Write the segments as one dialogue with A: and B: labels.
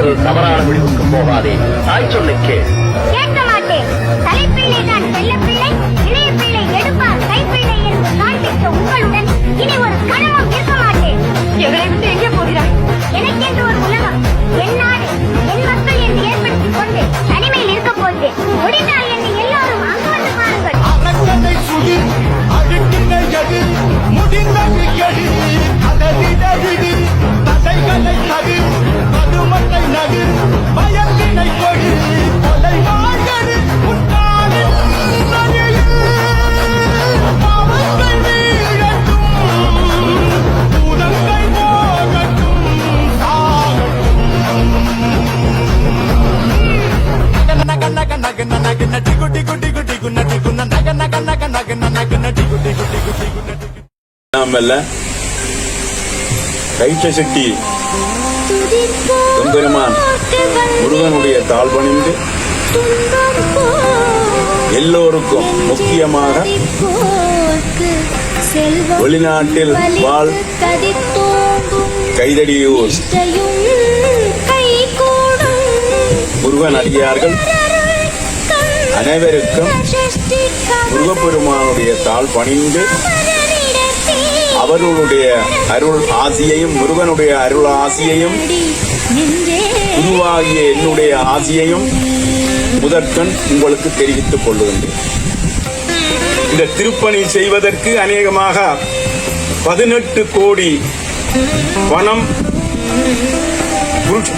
A: இல்லாமல் தவறான முடிவுக்கு போகாதே. தாய் சொல்லை
B: கேட்க மாட்டேன். தலைப்பிள்ளை தான் செல்ல பிள்ளை, இளைய பிள்ளை எடுப்பார் கைப்பிள்ளை என்று காண்பித்த உங்களுடன் இனி ஒரு கணமும் இருக்க மாட்டேன். எங்களை விட்டு எங்கே போகிறாய்? எனக்கென்று ஒரு உலகம், என் நாடு, என் மக்கள் என்று ஏற்படுத்திக் கொண்டு தனிமையில் இருக்க போகிறேன். முடிந்தால் என்னை எல்லாரும் அங்கு வந்து பாருங்கள்.
C: கைச்சட்டி பெருமான் முருகனுடைய தாழ் பணிந்து எல்லோருக்கும் முக்கியமாக வெளிநாட்டில் வாழ் கைதடியூர் முருகன் அடியார்கள் அனைவருக்கும் முருகப்பெருமானுடைய தாழ் பணிந்து அவர்களுடைய அருள் ஆசியையும் முருகனுடைய அருள் ஆசியையும் குருவாகிய என்னுடைய ஆசியையும் முதற்கண் உங்களுக்கு தெரிவித்துக் கொள்ளுகின்றேன். இந்த திருப்பணி செய்வதற்கு அநேகமாக 18 கோடி பணம்,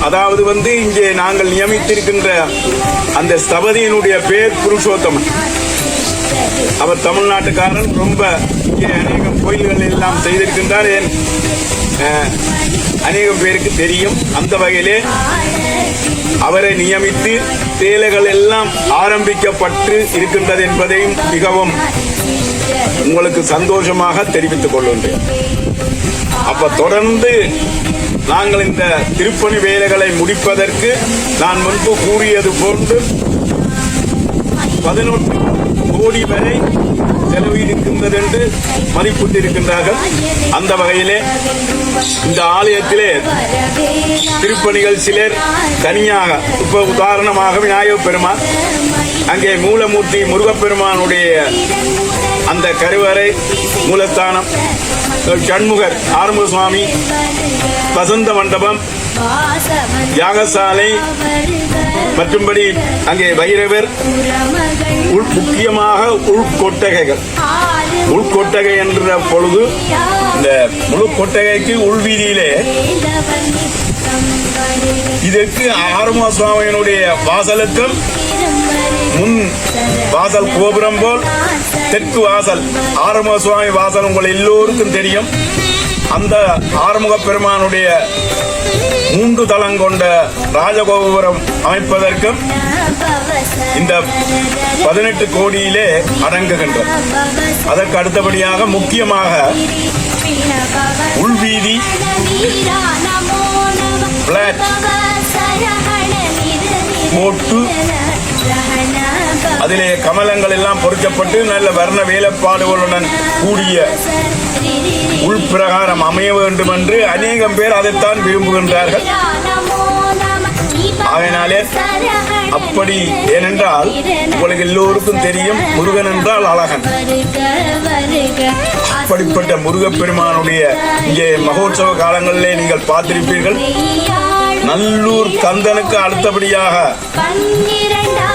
C: அதாவது இங்கே நாங்கள் நியமித்திருக்கின்ற அந்த ஸ்தபதியினுடைய பேர் புருஷோத்தமன். அவர் தமிழ்நாட்டுக்காரன். ரொம்ப இங்கே அநேகம் கோயில்கள் எல்லாம் செய்திருக்கின்றார். அநேகம் பேருக்கு தெரியும். அந்த வகையிலே அவரை நியமித்து வேலைகள் எல்லாம் ஆரம்பிக்கப்பட்டு இருக்கின்றது என்பதையும் மிகவும் உங்களுக்கு சந்தோஷமாக தெரிவித்துக் கொள்கின்றேன். அப்ப தொடர்ந்து நாங்கள் இந்த திருப்பணி வேலைகளை முடிப்பதற்கு நான் முன்பு கூறியது போன்று 11 கோடி வரை செலவிருக்கின்றது என்று மதிப்பிட்டிருக்கின்றார்கள். அந்த வகையிலே இந்த ஆலயத்திலே திருப்பணிகள் சிலர் தனியாக, இப்ப உதாரணமாக விநாயகப் பெருமான், அங்கே மூலமூர்த்தி முருகப்பெருமானுடைய அந்த கருவறை மூலஸ்தானம், சண்முகர் ஆறுமுக சுவாமி, வசந்த மண்டபம், யாகசாலை, மற்றும்படி அங்கே வைரவர், முக்கியமாக உள்கொட்டகைகள். உள்கொட்டகை என்ற பொழுது இந்த முழு கொட்டகைக்கு உள்வீதியிலே இதற்கு ஆறுமுக சுவாமியினுடைய வாசலுக்கும் முன் வாசல் கோபுரம் போல் தெற்கு வாசல் ஆறுமுக சுவாமி வாசல் உங்கள் எல்லோருக்கும் தெரியும். அந்த ஆறுமுக பெருமானுடைய 3 தளம் கொண்ட ராஜகோபுரம் அமைப்பதற்கும் இந்த 18 கோடியிலே அடங்குகின்றது. அதற்கு அடுத்தபடியாக முக்கியமாக உள்வீதி பிளாட் போட்டு அதிலே கமலங்கள் எல்லாம் பொறிக்கப்பட்டு நல்ல வர்ண வேலைப்பாடுகளுடன் கூடிய உள்பிரகாரம் அமைய வேண்டும் என்று அநேகம் பேர் அதைத்தான் விரும்புகின்றார்கள். அதனாலே அப்படி, ஏனென்றால் உங்களுக்கு எல்லோருக்கும் தெரியும் முருகன் என்றால் அழகன். அப்படிப்பட்ட முருகப்பெருமானுடைய இங்கே மகோற்சவ காலங்களிலே நீங்கள் பார்த்திருப்பீர்கள். நல்லூர் கந்தனுக்கு அடுத்தபடியாக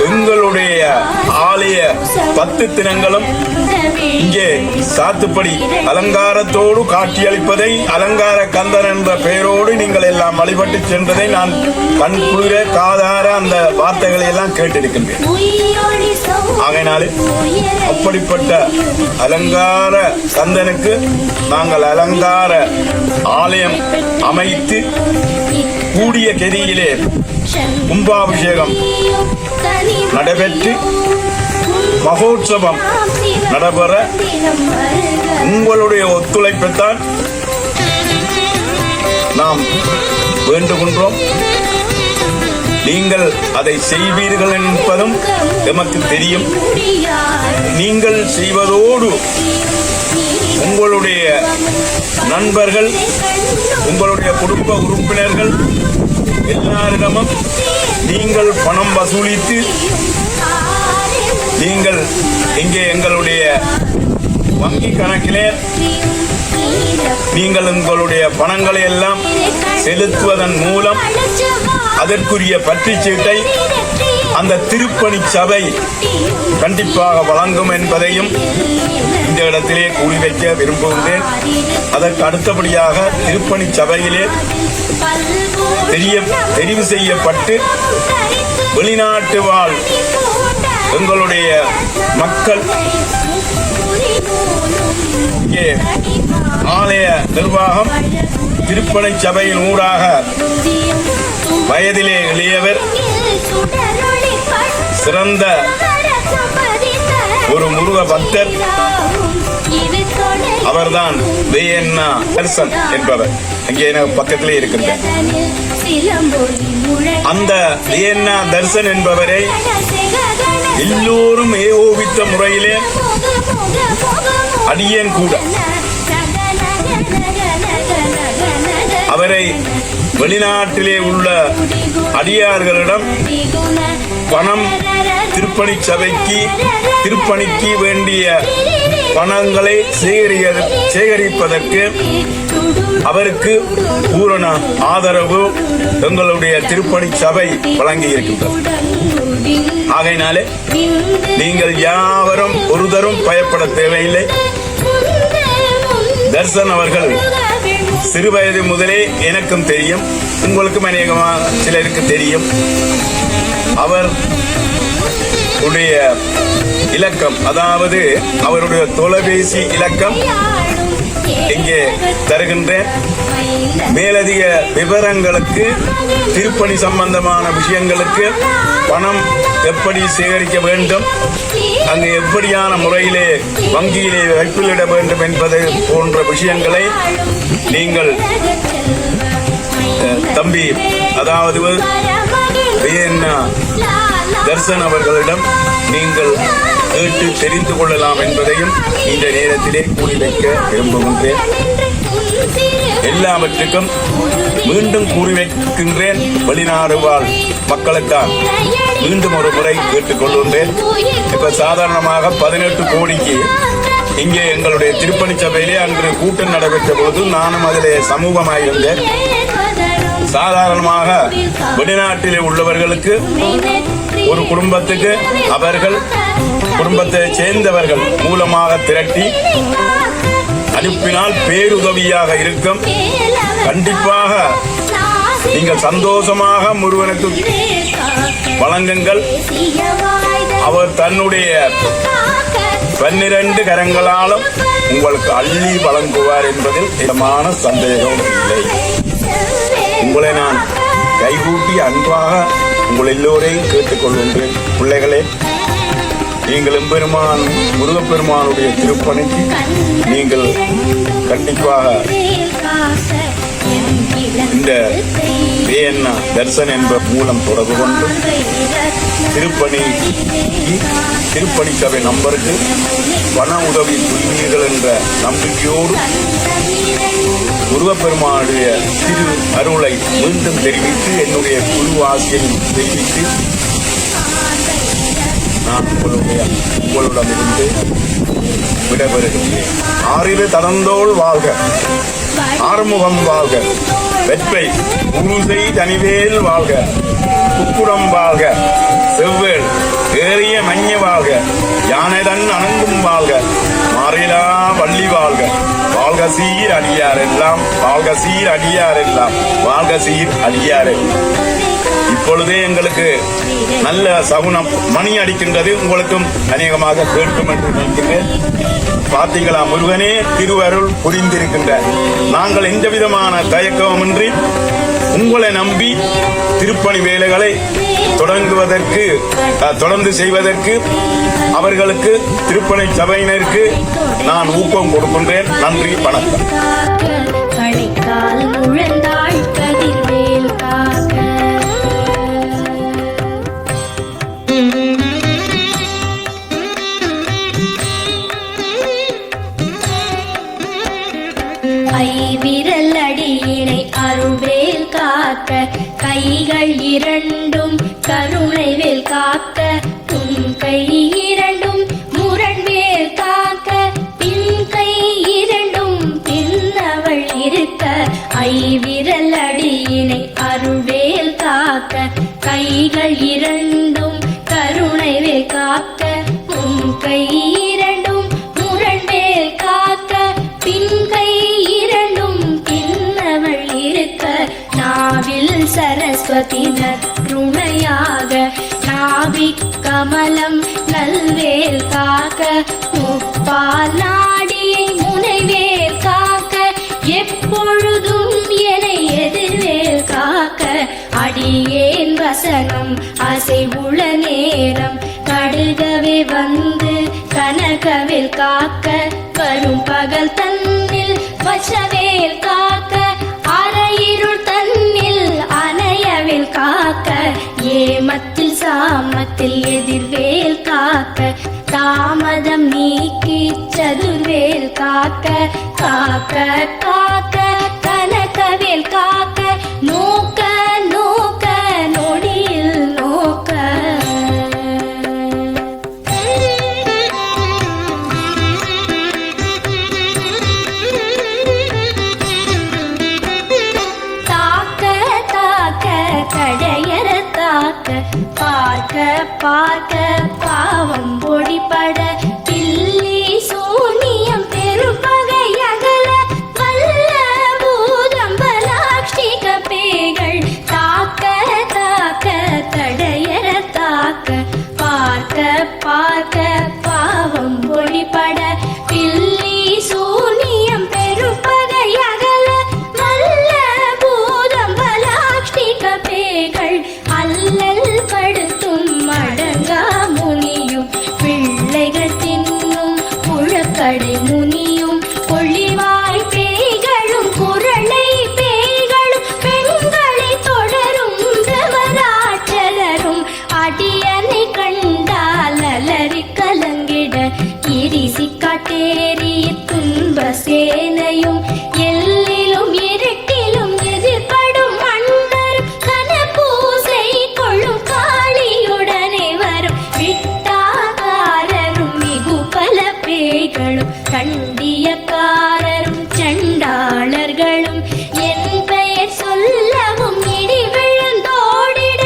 C: எங்களுடைய ஆலய 10 தினங்களும் இங்கே சாத்துப்படி அலங்காரத்தோடு காட்சியளிப்பதை அலங்கார கந்தன் என்ற பெயரோடு நீங்கள் எல்லாம் வழிபட்டு சென்றதை நான் கண் குளிர காதார அந்த வார்த்தைகளை எல்லாம் கேட்டிருக்கின்றேன். ஆகையினாலே அப்படிப்பட்ட அலங்கார கந்தனுக்கு நாங்கள் அலங்கார ஆலயம் அமைத்து கூடிய கெதியிலே கும்பாபிஷேகம் நடைபெற்று மகோற்சவம் நடைபெற உங்களுடைய ஒத்துழைப்பைத்தான் நாம் வேண்டுகின்றோம். நீங்கள் அதை செய்வீர்கள் என்பதும் எமக்கு தெரியும். நீங்கள் செய்வதோடு உங்களுடைய நண்பர்கள், உங்களுடைய குடும்ப உறுப்பினர்கள், எல்லாரிடமும் நீங்கள் பணம் வசூலித்து நீங்கள் இங்கே எங்களுடைய வங்கி கணக்கிலே நீங்கள் உங்களுடைய பணங்களை எல்லாம் செலுத்துவதன் மூலம் அதற்குரிய பற்றுச்சீட்டை அந்த திருப்பணி சபை கண்டிப்பாக வழங்கும் என்பதையும் இந்த இடத்திலே கூறி வைக்க விரும்புகின்றேன். அதற்கு அடுத்தபடியாக திருப்பணி சபையிலே தெரிவு செய்யப்பட்டு வெளிநாட்டு வாழ் எங்களுடைய மக்கள் இங்கே ஆலய நிர்வாகம் திருப்பணி சபையின் ஊடாக வயதிலே இளையவர் சிறந்த ஒரு முருக பக்தர், அவர்தான் வேயண்ணா தர்சன் என்பவர். இங்கே பக்கத்திலே இருக்கின்ற அந்த வேயண்ணா தர்சன் என்பவரை எல்லோரும் ஏகோபித்த முறையிலே அடியேன் கூட அவரை வெளிநாட்டிலே உள்ள அடியார்களிடம் பணம் திருப்பணி சபைக்கு திருப்பணிக்கு வேண்டிய பணங்களை சேகரிப்பதற்கு அவருக்கு பூரண ஆதரவு எங்களுடைய திருப்பணி சபை வழங்கி இருக்கின்றது. ஆகையினாலே நீங்கள் யாவரும் ஒருதரும் பயப்பட தேவையில்லை. தர்சன் அவர்கள் சிறுவயது முதலே எனக்கும் தெரியும், உங்களுக்கும் அநேகமாக சிலருக்கு தெரியும். அவர் உடைய இலக்கம், அதாவது அவருடைய தொலைபேசி இலக்கம் இங்கே தருகின்றேன். மேலதிக விவரங்களுக்கு, திருப்பணி சம்பந்தமான விஷயங்களுக்கு, பணம் எப்படி சேகரிக்க வேண்டும், அங்கு எப்படியான முறையிலே வங்கியிலே வைப்பிலிட வேண்டும் என்பது போன்ற விஷயங்களை நீங்கள் தம்பி, அதாவது தர்சன் அவர்களிடம் நீங்கள் கேட்டு தெரிந்து கொள்ளலாம் என்பதையும் இந்த நேரத்திலே கூறி வைக்க விரும்புகின்றேன். எல்லாவற்றுக்கும் மீண்டும் கூறி வைக்கின்றேன், வெளிநாடு வாழ் மக்களுக்காக மீண்டும் ஒரு முறை கேட்டுக்கொள்கின்றேன். இப்ப சாதாரணமாக 18 கோடிக்கு இங்கே எங்களுடைய திருப்பணி சபையிலே அன்று கூட்டம் நடைபெற்ற பொழுது நானும் அதிலே சமூகமாயிருந்தேன். சாதாரணமாக வெளிநாட்டிலே உள்ளவர்களுக்கு ஒரு குடும்பத்துக்கு அவர்கள் குடும்பத்தை சேர்ந்தவர்கள் மூலமாக திரட்டி அனுப்பினால் பேருதவியாக இருக்கும். கண்டிப்பாக நீங்கள் சந்தோஷமாக முருகனுக்கு வழங்குங்கள். அவர் தன்னுடைய 12 கரங்களாலும் உங்களுக்கு அள்ளி வழங்குவார் என்பதில் இடமான சந்தேகம் இல்லை. உங்களை நான் கைகூட்டி அன்பாக உங்கள் எல்லோரையும் கேட்டுக்கொள்கின்றேன். பிள்ளைகளே, நீங்கள் எம்பெருமான் முருகப்பெருமானுடைய திருப்பணிக்கு நீங்கள் கண்டிப்பாக இந்த வேயண்ணா தர்சன் என்ற மூலம் தொடர்பு கொண்டு திருப்பணி சபை நம்பருக்கு பண உதவி புரிவீர்கள் என்ற நம்பிக்கையோடு முருகப்பெருமானுடைய திரு அருளை மீண்டும் தெரிவித்து என்னுடைய குரு ஆசியை தெரிவித்து நான் உங்களிடமிருந்து விடைபெறுகின்றேன். ஆறிலே தடந்தோள் வாழ்க, ஆறுமுகம் வாழ்க, வெற்றை உருசை தனிவேல் வாழ்க, குக்குடம் வாழ்க, செவ்வேள் ஏறிய மஞ்ச வாழ்க, யானைதன் அணங்கும் வாழ்க, மாறிலா வள்ளி வாழ்க, வாழ்க சீர் அடியார் எல்லாம், வாழ்க சீர் அடியார் எல்லாம், வாழ்க சீர் அடியார். இப்பொழுதே எங்களுக்கு நல்ல சகுனம் மணி அடிக்கின்றது, உங்களுக்கும் அநேகமாக கேட்கும் என்று நினைக்கின்றேன். பார்த்தீங்களா, முருகனே திருவருள் புரிந்திருக்கின்ற நாங்கள் எந்த விதமான தயக்கமின்றி உங்களை நம்பி திருப்பணி வேலைகளை தொடர்ந்து செய்வதற்கு அவர்களுக்கு திருப்பணி சபையினருக்கு நான் ஊக்கம் கொடுக்கின்றேன். நன்றி, வணக்கம்.
D: ஐவிரல் அடியினை அருள்வேல் காக்க கைகள் இரண்டும் கருணை வேல் காக்க உன் கை இரண்டும் முரண்வேல் காக்க பின் கை இரண்டும் பின்னவள் இருக்க ஐவிரல் அடியினை அருள்வேல் காக்க கைகள் இரண்டும் கருணை வேல் காக்க உன் கை இரண்டும் முரண்வேல் காக்க பின் கை இரண்டும் பின்னவள் இருக்க நாவில் சரஸ்வதி நற்றுணையாக நாபிக் கமலம் நல்வேல் காக்க முப்பால் நாடியை முனைவேல் காக்க எப்பொழுதும் என எதிர்வேல் காக்க அடியேன் வசனம் அசைவுள நேரம் கடுகவே வந்து கனகவேல் காக்க வரும் பகல் தன்னில் வச்சவேல் காக்க அரையிருள் தன்னில் அணையவேல் காக்க ஏமத்தில் சாமத்தில் எதிர்வேல் காக்க தாமதம் நீக்கி சதுர்வேல் காக்க காக்க காக்க கனகவேல் காக்க நோக்க நோக்க நொடியில் நோக்க தாக்க தாக்க கடையற தாக்க பார்க்க பார்க்க பாவம் பொடிபட பில்லி சூனியம் பெரும்பகை அகல வல்ல பூதம்பலாஷ்டிக பேய்கள் தாக்க தாக்க தடையற தாக்க பார்க்க பார்க்க பாவம் பொடிபட பில்லி சூனியம் பெரும்பகை அகல வல்ல பூதம்பலாஷ்டிக பேய்கள் அல்லல் படுத்தும் மடங்கா முனியும் பிள்ளைகள் தின்னும் புழக்கடை முனியும் பொழிவாய் பேய்களும் குரளை பேய்களும் பெண்களை தொடரும் பிரமராட்சகரும் அடியனை கண்டால் அலறி கலங்கிட இரிசி காட்டேறி துன்ப சேனையும் எல்லிலும் இருட்டிலும் எதிர்படும் மன்னரும் கனபூசை கொள்ளும் காளியுடனே வரும் விட்டாகாரரும் மிகு பல பேய்களும் கண்டியக்காரரும் சண்டாளர்களும் என் பெயர் சொல்லவும் இடி விழுந்தோடிட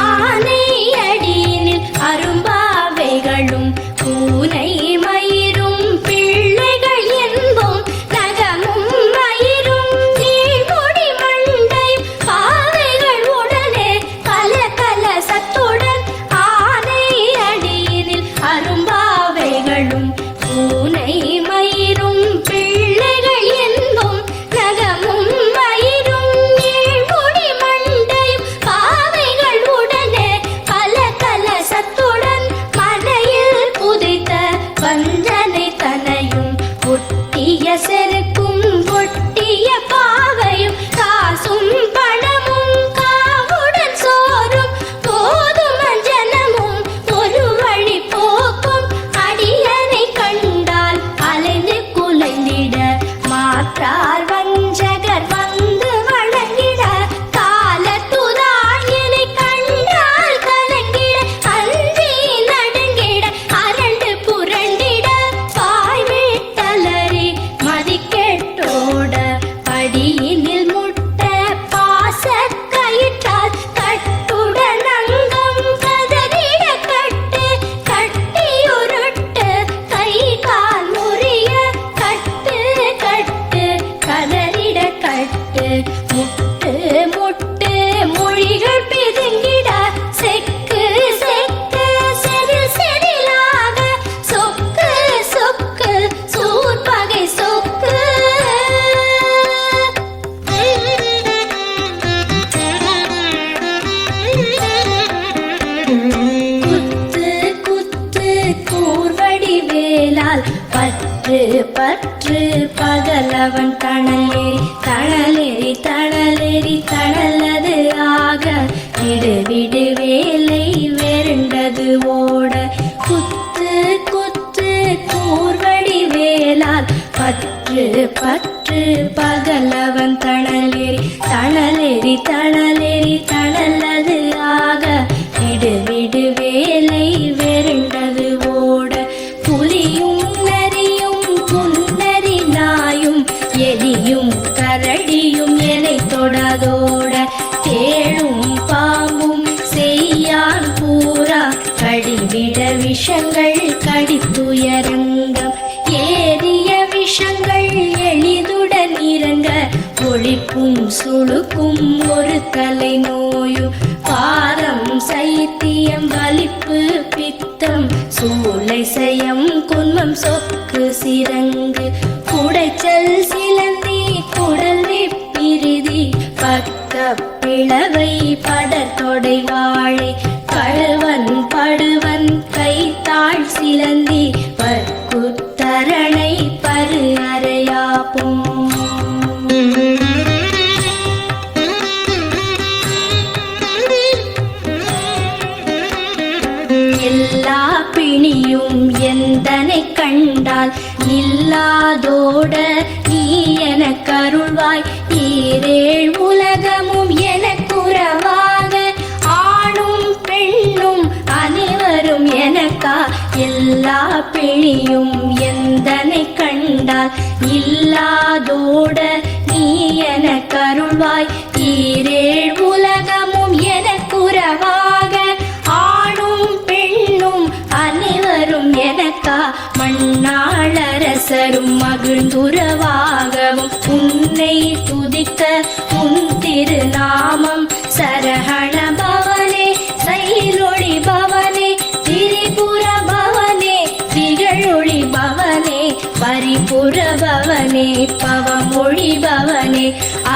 D: ஆனை அடியினில் அரும்பாவைகளும் பூனை மயிரும் பிள்ளைகள் என்போம் நகமும் மயிரும் நீழ்முடி மண்டையும் பாவைகள் உடனே கல கல சத்துடன் ஆனை அடியினில் அரும்பாவைகளும் பூனை மயிரும் பிள்ளைகள் என்போம் நகமும் மயிரும் நீழ்முடி மண்டையும் பாவைகள் உடனே கல கல சத்துடன் மனையில் புதைத்த வஞ்சனை தனையும் ஒட்டிய செருக்கும் ஒட்டிய பாவையும் காசும் பணமும் காவுடன் சோறும் போதும் அஞ்சனமும் ஒரு வழி போக்கும் அடியனை கண்டால் அலைந்து குலைந்திட மாற்றார் வஞ்சகர் வந்து வழங்கிட காலத்துதான் என்னை கண்டால் கலங்கிட அஞ்சி நடுங்கிட அரண்டு புரண்டிட பாய் விட்டலறி மதிக்கெட்டோட படியினில் முட்ட பாச கயிற்றால் கட்டுடன் அங்கம் கதறிட கட்டு கட்டி உருட்டு கை கால் முறிய கட்டு கட்டு கதறிட கட்டு முட்டு முட்டு மொழிகள் பிதுங்கிட செக்கு செக்கு செதில் செதிலாக சொக்கு சொக்கு சூர்பகை சொக்கு குத்து குத்து கூர்வடி வேலால் பற்று பற்று பகலவன் தணலேறி தணலேறி தணலேறி தணலது ஆக விடு விடு வேலை வெருண்டது ஓட குத்து தணலெறி தணலது ஆக விடு விடு வேலை வெருண்டது ஓட புலியும் நரியும் புன்னரி நாயும் எலியும் கரடியும் எனை தொடாதோட தேளும் பாம்பும் செய்யான் பூரா கடிவிட விஷங்கள் கடித்துயரங்கம் ஏறிய விஷங்கள் எளிதுடன் இறங்க ஒழிப்பும் சுழுக்கும் ஒரு தலை நோயும் பாரம் சைத்தியம் வலிப்பு பித்தம் சூளை சயம் குன்மம் சொக்கு சிரங்கு குடைச்சல் சிலந்தி குடல் வெப்பிரிதி பக்க பிளவை படத்தொடை வாழை கழுவன் படுவன் கைத்தாள் சிலந்தி பற்குத்தரணை பரு அறையாப்பும் எல்லா பிணியும் எந்தனை கண்டால் இல்லாதோட நீ என கருள்வாய் ஈரேழ் உலகமும் எனக்குறவாக ஆணும் பெண்ணும் அனைவரும் எனக்கா எல்லா பிணியும் எந்தனை கண்டால் இல்லாதோட நீ என கருள்வாய் ஈரேழ் உலகமும் எனக்குறவாக ஆணும் பெண்ணும் அனைவரும் எனக்கா மண்ணாளரசரும் மகிழ்ந்துறவாகவும் உன்னை துதிக்க உன் திருநாமம் சரஹண பவனே சைலொளி பவனே திரிபுர பவனே திகழொளி பவனே பரிபுர பவனே பவமொழி பவனே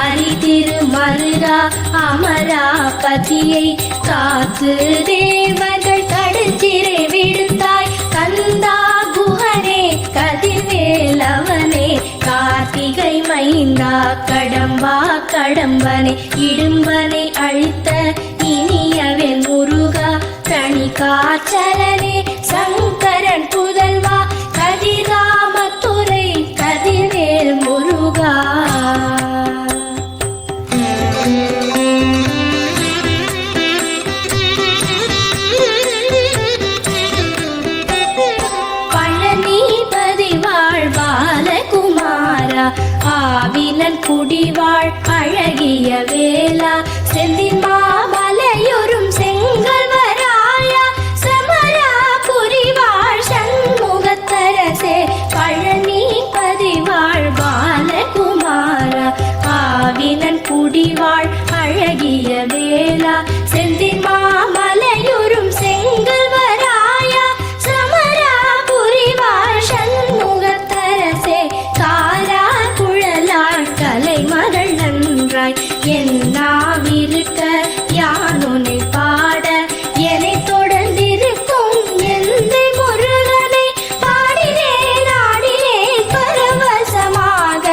D: அரிதிரு மருகா அமராபதியை காத்து தேவர்கள் கடுஞ்சிறை விடுத்தாய் கந்தா குஹனே கதிர்வேலவனே கார்த்திகை மைந்தா கடம்பா கடம்பனை இடும்பனை அழித்த இனியவன் முருகா தனி காச்சலனே சங்கரன் புதல்வா கதிராமத்துறை கதிர்வேல் முருகா பழனிபதி வாழ்பாலகுமாரா ஆவினன் குடிவாழ் அழகிய வேளா செந்தின் மாமலையொரும் செங்கல்வராயா சமரா புரிவாழ் சண்முகத்தரசே பழனிபதி வாழ்பாலகுமாரா ஆவினன் குடிவாழ் அழகிய வேளா செந்தின் மாமலையொரும் செங்கல்வராயா சமரா புரிவாழ் சண்முகத்தரசே காரா குழலாள் கலை மகள் நன்றாய் என்னாவிருக்க யானுனை பாட என்னை தொடர்ந்திருக்கும் எந்தை முருகனை பாடினேன் ஆடினேன் பரவசமாக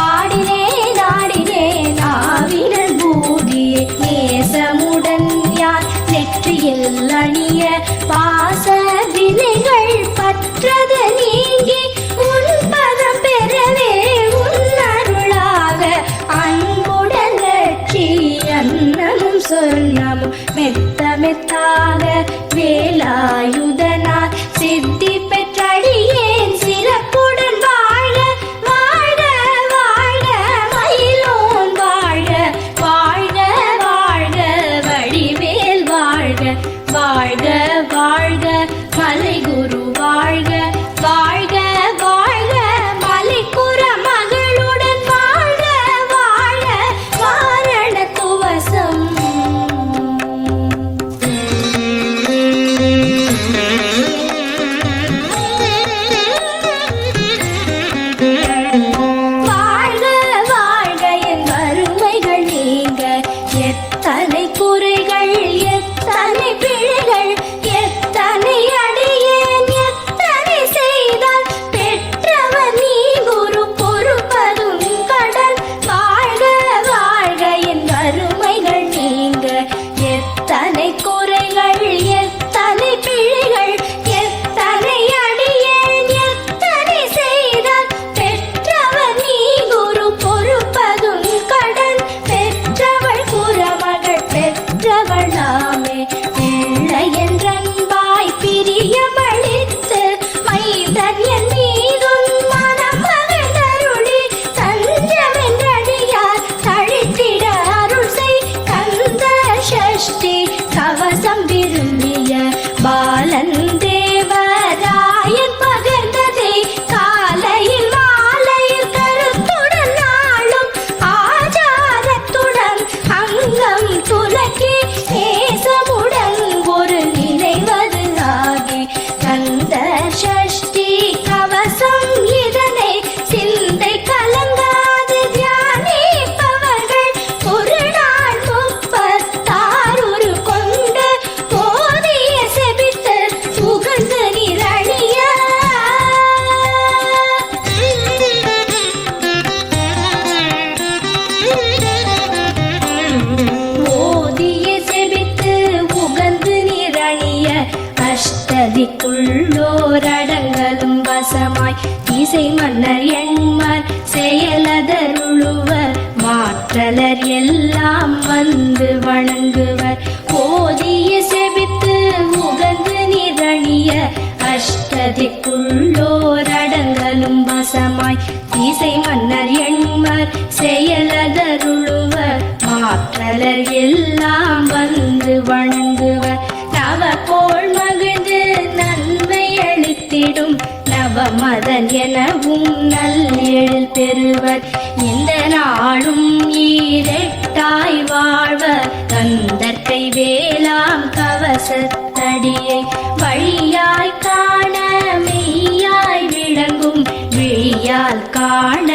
D: ஆடினேன் ஆடினேன் ஆவினன் பூதியை நேசமுடன் யார் நெற்றியில் அணிய பாச வினைகள் பற்றது நீங்கி உன் பதம் பெறவே உன் அருளாக அன்புடன் லட்சி அன்னமும் சொன்னமும் மெத்த மெத்தாக வேலாயுதனார் சித்தி பெற்றடியேன் சிறப்புடன் வாழ வாழ்க வாழ்க மயிலோன் வாழ்க வாழ்க வாழ்க வடிவேல் வாழ்க வாழ்க வாழ்க மலைகுரு வாழ்க வாழ்க வாழ்க மலைக்குற மகளுடன் வாழ்க வாழ்க வாரண துவசம் அஷ்டதிக்குள்ளோரடங்கலும் வசமாய் இசை மன்னர் எண்மர் செயலதருளுவர் மாற்றலர் எல்லாம் வந்து வணங்குவர் ஓதிய செபித்து உகந்து நிரணிய அஷ்டதிக்குள்ளோரடங்கலும் வசமாய் இசை மன்னர் எண்மர் செயலதருளுவர் மாற்றலர் எல்லாம் வந்து வணங்குவர் நவகோள் மகிழ்ந்து நன்மை அளித்திடும் நவமதன் எனவும் நல்லெழில் பெறுவர் இந்த நாளும் ஈரெட்டாய் வாழ்வர் கந்தற்கை வேளாம் கவசத்தடியை வழியாய் காண மெய்யாய் விளங்கும் விழியால் காண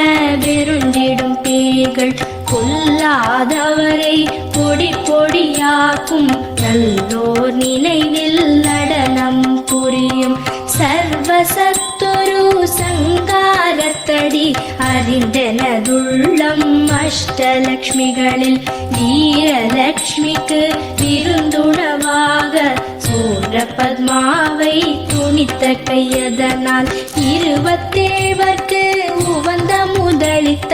D: விருந்திடும் பேய்கள் கொல்லாதவரை பொடி பொடியாக்கும் நல்லோர் நினைவில் நடனம் புரியும் சர்வசத்துரு சங்காரத்தடி அறிந்தனதுள்ளம் அஷ்டலக்ஷ்மிகளில் வீரலக்ஷ்மிக்கு விருந்துணவாக சூரபத்மாவை துணித்த கையதனால் 27 உவந்த முதலித்த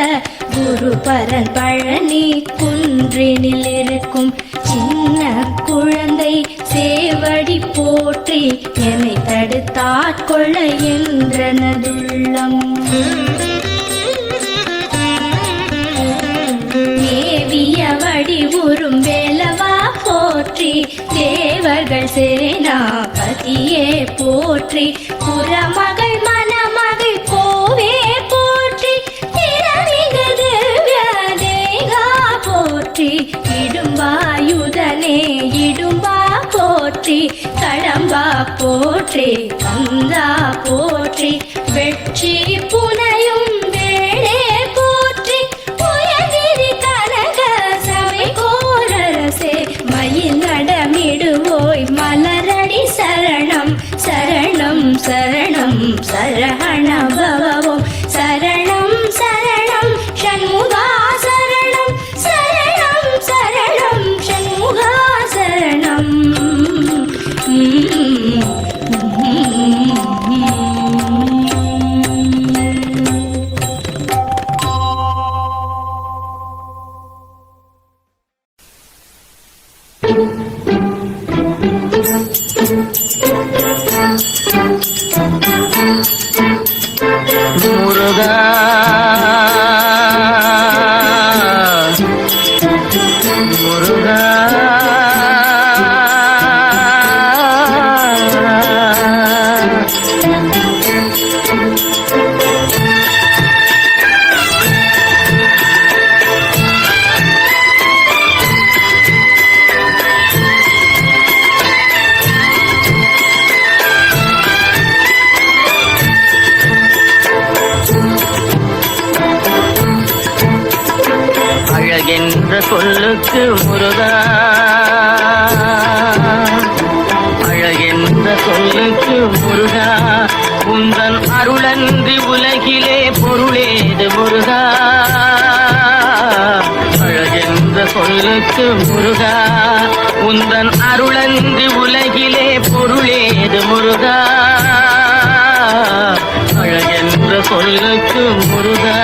D: குரு பரன் பழனி குன்றினில் இருக்கும் சின்ன குழந்தை சேவடி போற்றி என்னை தடுத்தாட்கொள்ள என்றனதுள்ளம் மேவிய வடிவுறும் வேலவா போற்றி தேவர்கள் சேனாபதியே போற்றி புறமகள் மணமகள் கோவே போற்றி திறமிகு திவ்ய தேகா போற்றி இடும்பாயுதனே இடும்பா போற்றி கடம்பா போற்றி கந்தா போற்றி வெற்றி புனையும் வேளே போற்றி உயர்கிரி கனக சபை கோரரசே மயில் நடமிடுவோய் மலரடி சரணம் சரணம் சரணம் சரஹண பவவோம் சரணம் சரணம் ஷண்முகா சரணம் சரணம் சரணம் ஷண்முகா சரணம்
A: முருகா முருகா அழகென்ற சொல்லுக்கு முருகா அழகென்ற சொல்லுக்கு முருகா உந்தன் அருளன்றி உலகிலே பொருளேது முருகா அழகென்ற சொல்லுக்கு முருகா உந்தன் அருளன்றி உலகிலே பொருளேது முருகா அழகென்ற சொல்லுக்கு முருகா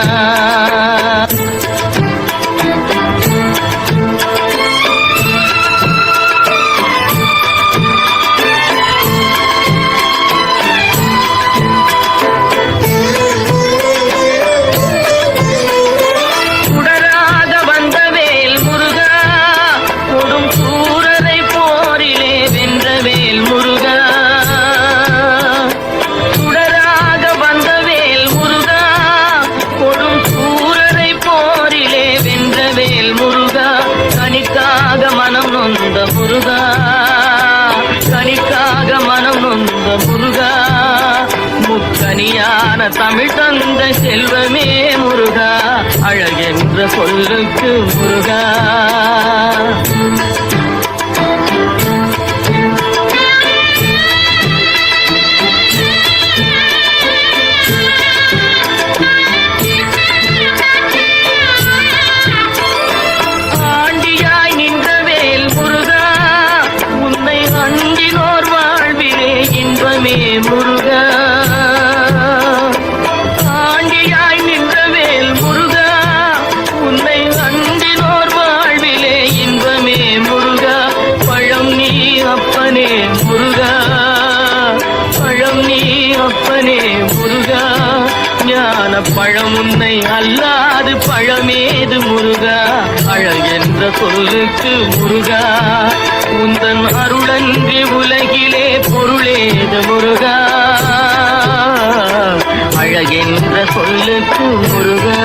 A: முருகா கனிக்காக மனம் நொந்த முருகா முக்கனியான தமிழ் தந்த செல்வமே முருகா அழகென்ற சொல்லுக்கு முருகா முருகா ஆண்டியாய் நின்ற வேல் முருகா உன்னை அண்டினோர் வாழ்விலே இன்பமே முருகா பழம் நீ அப்பனே முருகா பழம் நீ அப்பனே முருகா ஞான பழம் உன்னை அல்லாது பழமேது முருகா அழகென்ற சொல்லுக்கு முருகா உந்தன் அருளன்றி உலகிலே பொருளேது முருகா அழகென்ற சொல்லுக்கு முருகா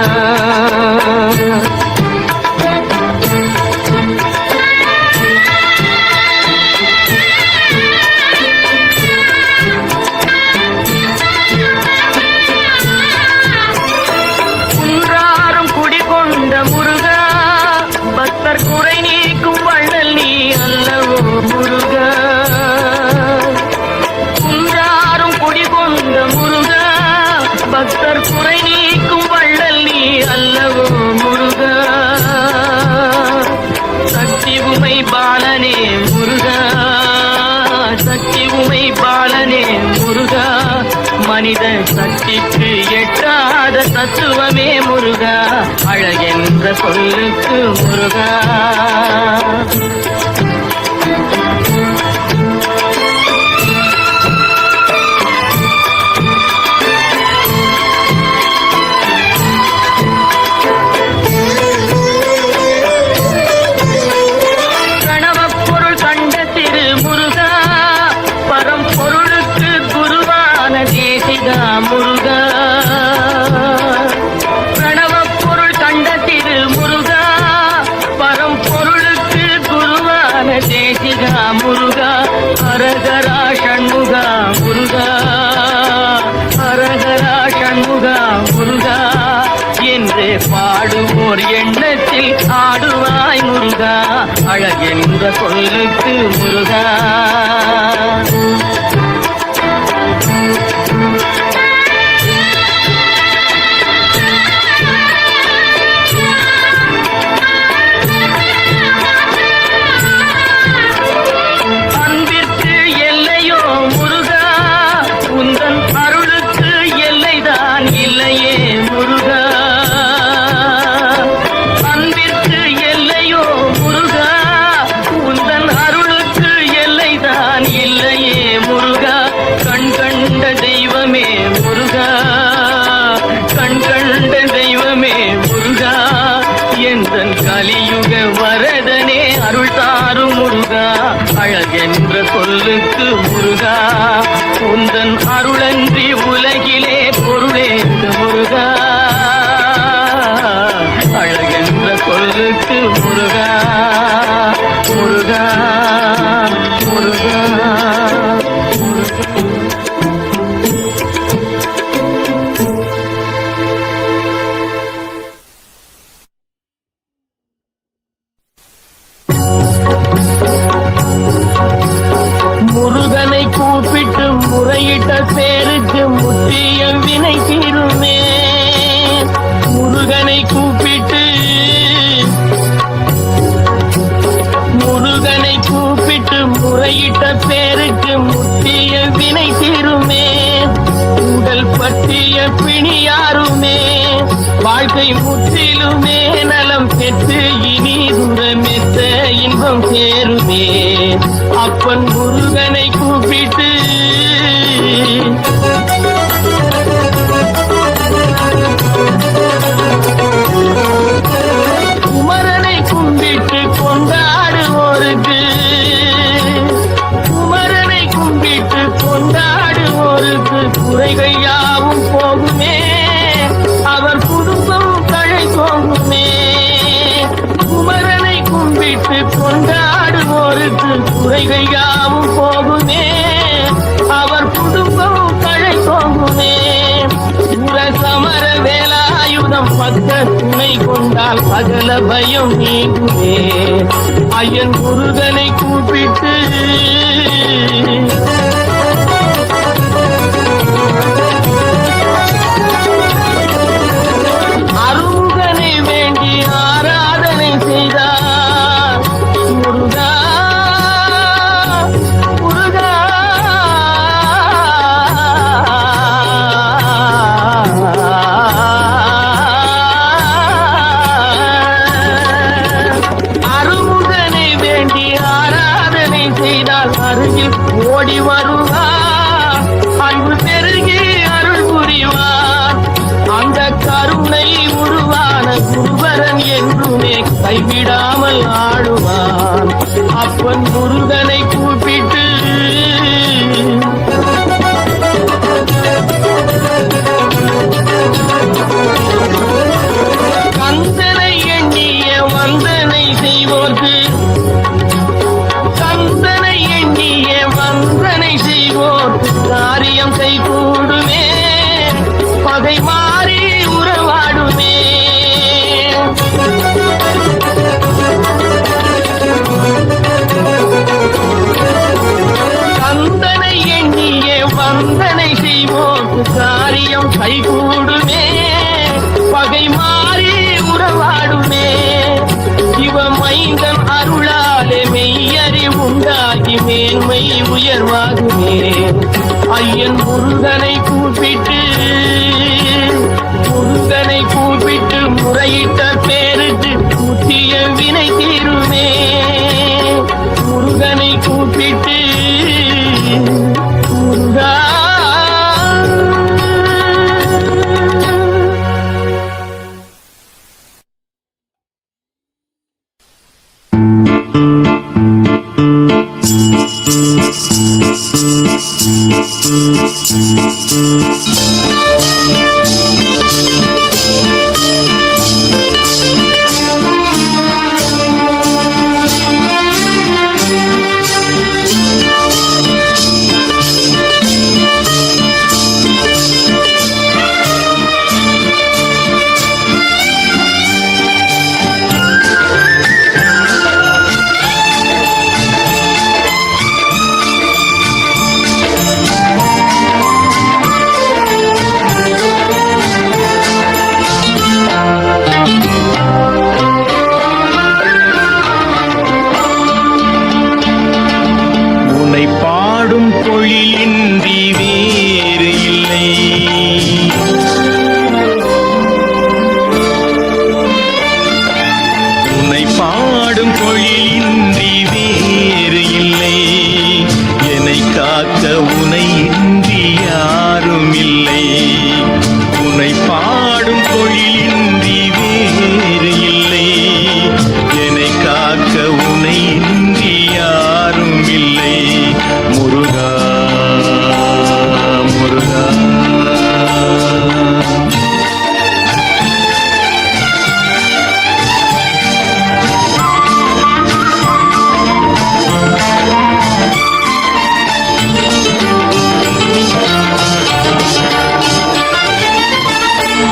A: குறை நீக்கும் வள்ளல் நீ அல்லவோ முருகா குன்றாரும் குடிகொண்ட முருகா பக்தர் குறை நீக்கும் வள்ளல் நீ அல்லவோ முருகா சக்தி உமை பாலனே முருகா சக்தி உமை பாலனே முருகா மனித சக்திக்கு எட்டாத தத்துவமே முருகா அழகென்ற சொல்லுக்கு முருகா கணவப் பொருள் கண்ட திரு முருகா பரம்பொருளுக்கு குருவான தேசிகா முருகா பிரணவப் பொருள் கண்ட திரு முருகா பரம்பொருளுக்கு குருவான தேசிகா முருகா ஹரஹரா ஷண்முகா முருகா ஹரஹரா ஷண்முகா முருகா என்று பாடுவோர் எண்ணத்தில் ஆடுவாய் முருகா அழகென்ற சொல்லுக்கு முருகா அன்பிற்கு எல்லையோ முருகா உந்தன் அருளுக்கு எல்லைதான் இல்லையே முருகா அன்பிற்கு எல்லையோ முருகா உந்தன் அருளுக்கு எல்லைதான் இல்லையே முருகா கண் கண்ட தெய்வமே முருகா கண் கண்ட தெய்வமே முருகா எந்தன் கலியுக வரதனே அருள் தாரும் முருகா அழகென்ற சொல்லுக்கு முருகா உந்தன் அருளன்றி உலகிலே பொருளேது முருகா அழகென்ற சொல்லுக்கு முருகா முருகா முருகா முருகனை கூப்பிட்டு முறையிட்ட பேருக்கு முற்றிய வினை தீருமே முருகனை கூப்பிட்டு முறையிட்ட பேருக்கு முற்றிய வினை தீருமே உடல் பற்றிய பிணியாருமே வாழ்க்கை முற்றிலுமே நலம் பெற்று இனி துரமெத்த இன்பம் சேருமே அப்பன் முருகனை கூப்பிட்டு குமரனை கும்பிட்டு கொண்டாடுவோருக்கு குமரனை கும்பிட்டு கொண்டாடுவோருக்கு குறைகள் யாவும் போகுமே அவர் குடும்பம் தழை போகுமே குமரனை கும்பிட்டு கொண்டாடுவோருக்கு குறைகள் யாவும் போகுமே அவர் குடும்பம் தழை போகுமே சமர வேலாயுதம் பக்க துணை கொண்டால் சகல பயம் நீங்குமே ஐயன் முருகனை கூப்பிட்டு அருமுகனை வேண்டி ஆராதனை செய்தார் முருகா முருகா ஓடி வருவார், அன்பு பெருகி அருள் புரிவார். அந்த கருணை உருவான குருவரன் என்றுமே கைவிடாமல் ஆடுவான். அப்பன் முருகனை கூப்பிட்டு கந்தனை எண்ணிய வந்தனை செய்வோர்க்கு, கந்தனை எண்ணிய வந்தனை செய்வோர்க்கு காரியம் கைகூடுமே, பகை மாறி உறவாடுமே. கந்தனை எண்ணிய வந்தனை செய்வோர்க்கு காரியம் கைகூடுமே, பகை மாறி உறவாடுமே. சிவமைந்தன் அருளாலே மெய்யறிவுண்டாகி மேன்மை உயர்வாகுமே. ஐயன் முருகனை கூப்பிட்டு, முருகனை கூப்பிட்டு முறையிட்ட பேருக்கு முத்திய வினை தீருமே. முருகனை கூப்பிட்டு முருகா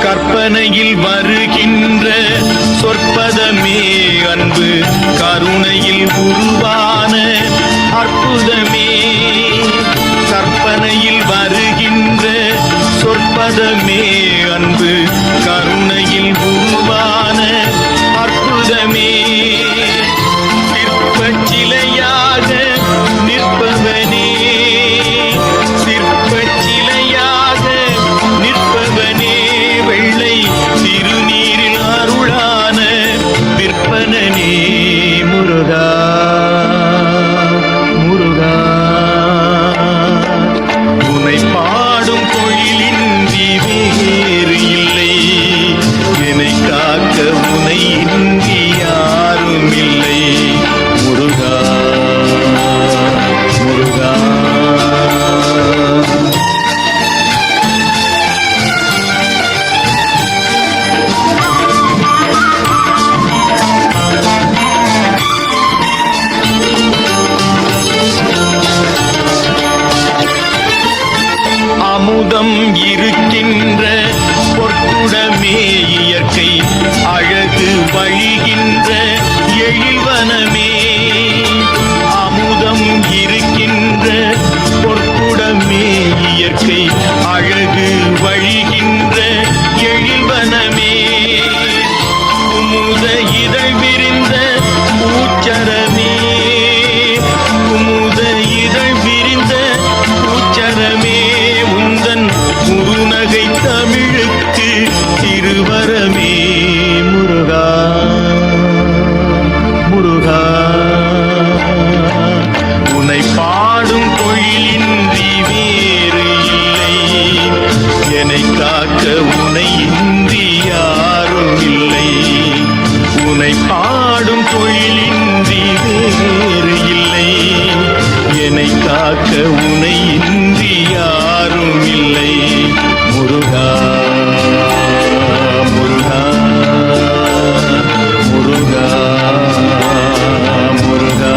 E: கற்பனையில் வருகின்ற சொற்பதமே அன்பு, கருணையில் உருவான அற்புதமே. கற்பனையில் வருகின்ற சொற்பதமே அன்பு, கருணையில் உருவான அற்புதமே. சிற்பச் சிலையாக நிற்பவனே, சிற்பச் சிலையாக நிற்பவனே, வெள்ளை திருநீரில் அருளான விற்பனனே முருகா, முருகா. உனை பாடும் பொழிலின்றி வேறு இல்லை, என்னை காக்க உனை இன்றி யாரும் இல்லை. முருகா, முருகா. அமுதம் இருக்கின்ற பொற்குடமே இயற்கை, அழகு வழிகின்ற எழில்வனமே. அமுதம் இருக்கின்ற பொற்குடமே இயற்கை, அழகு வழிகின்ற எழில்வனமே. குமுத இதழ் விரிந்த பூச்சரமே, குமுத இதழ் விரிந்த பூச்சரமே. உந்தன் குறுநகை தமிழுக்கு திருவரமே முருகா, முருகா. உனை இன்றி யாரும் இல்லை முருகா முருகா முருகா முருகா.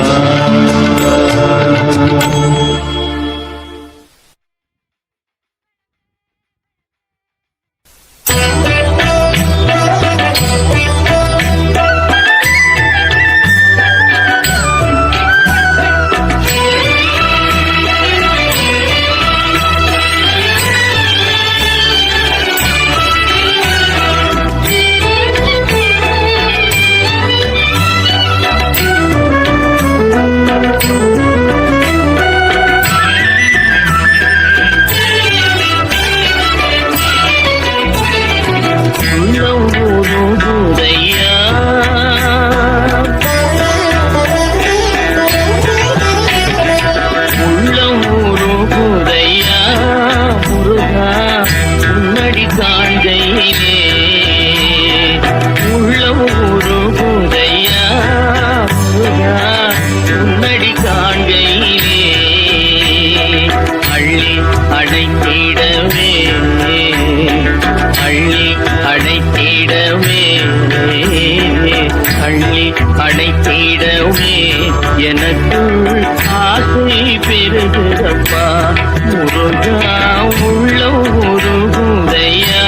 A: அடைத்திடவே எனக்குள் ஆசை பெருகுதப்பா முருகா உள்ள உருகுதையா.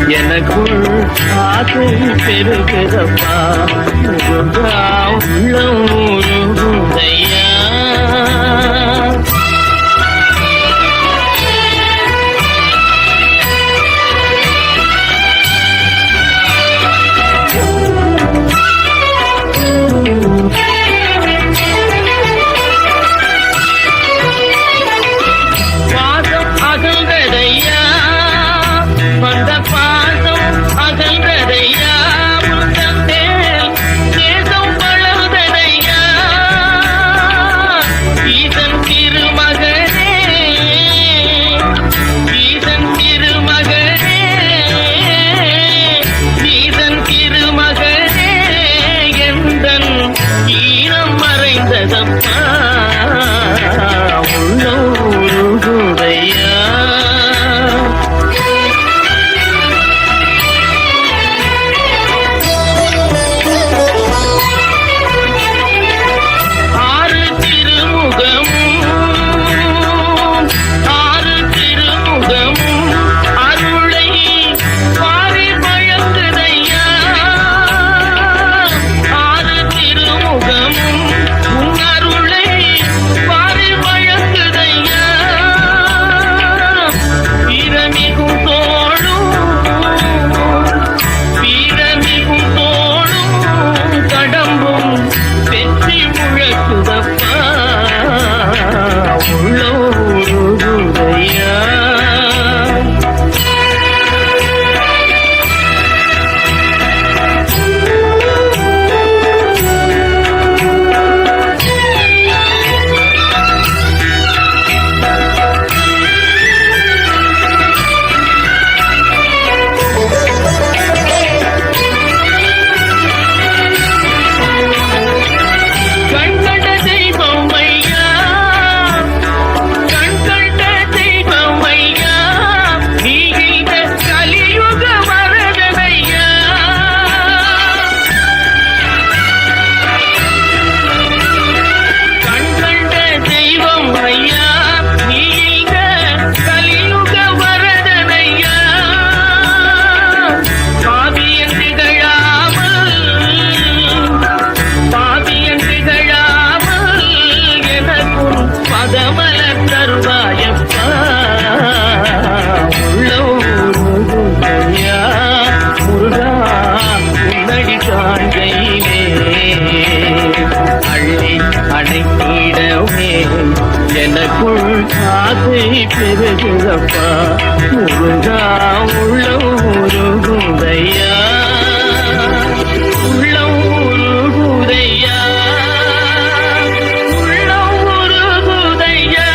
A: எனக்குள் ஆசை பெருகிறப்பா முருகா உள்ள உருகுதையா. பாசம் அகல்கதையா உந்தன் மேல் நேசம் எனக்குள் ஆசை பெருகுதப்பா முருகா உள்ளம் உருகுதையா உள்ளம் உருகுதையா உள்ளம் உருகுதையா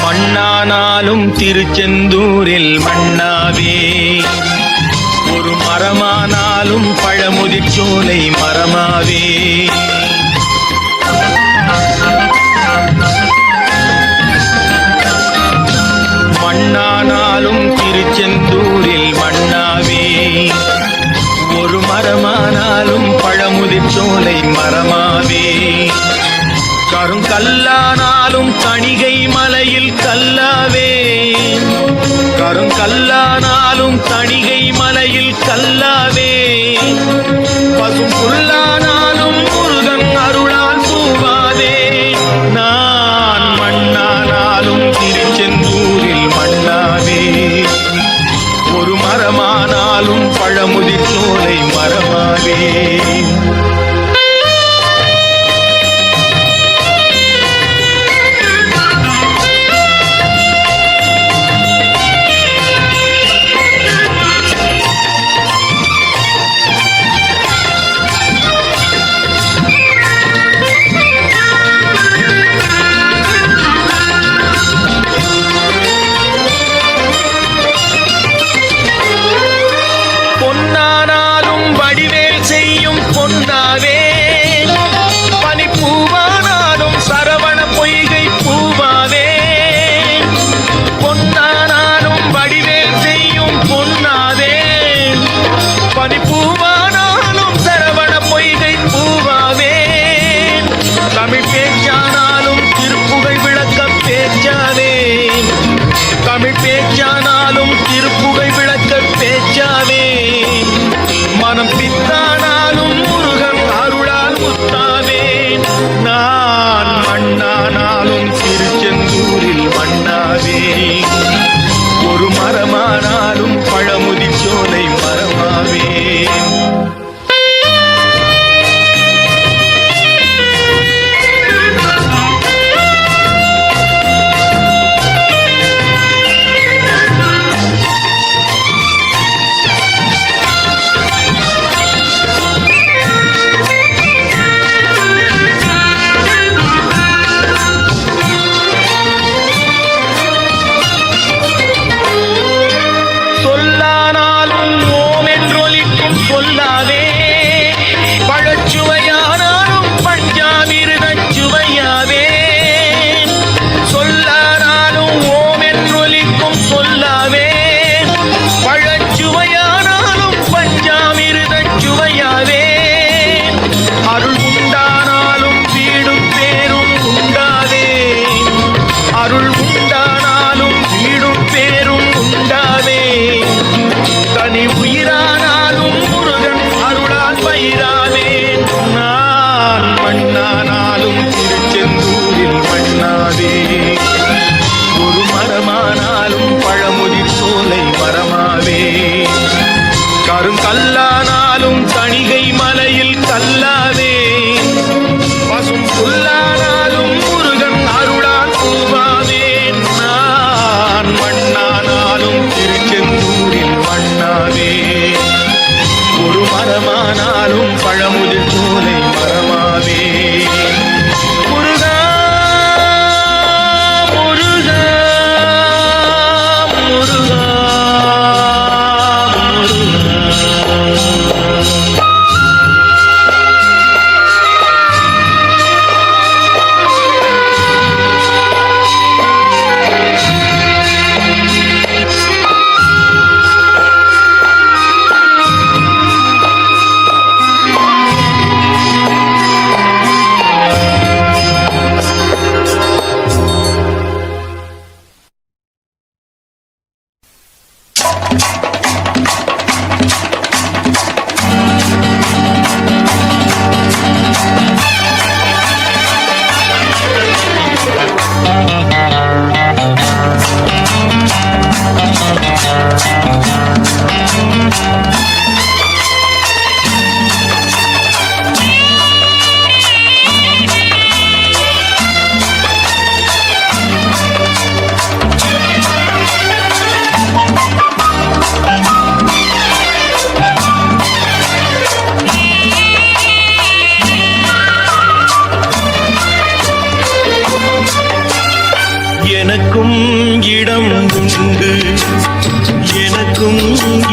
E: மண்ணானாலும் திருச்செந்தூரில் மண்ணாவே ஒரு மரமானாலும் பழமுதிர்ச்சோலை மரமாவே மண்ணானாலும் திருச்செந்தூரில் மண்ணாவே ஒரு மரமானாலும் பழமுதிர்ச்சோலை மரமாவே கருங்கல்லானாலும் தணிகை மலையில் கல்லாவே கருங்கல்லானாலும் தணிகை மலையில் கல்லாவே பசும் புல்லானாலும் முருகன் அருளால் பூவாதே நான் மண்ணானாலும் திருச்செந்தூரில் மண்ணாவே ஒரு மரமானாலும் பழமுதிர்ச்சோலை மரமாவே பேச்சானாலும் திருப்புகை விளக்க பேச்சாவே மனம் பித்தானாலும் முருகன் அருளால் முத்தாவே நான் மண்ணானாலும் திருச்செந்தூரில் மண்ணாவே ஒரு மரமானாலும் பழமுதிர்ச்சோலை மரமாவே கருங்கல்லானாலும் தணிகை மலையில் கல்லாவே பசும் புல்லானாலும் முருகன் அருளால் பூவாவே நான் மண்ணானாலும் திருச்செந்தூரில் மண்ணாவே ஒரு மரமானாலும் பழமுதிர்ச்சோலை மரமாவே முருகா முருகா முருகா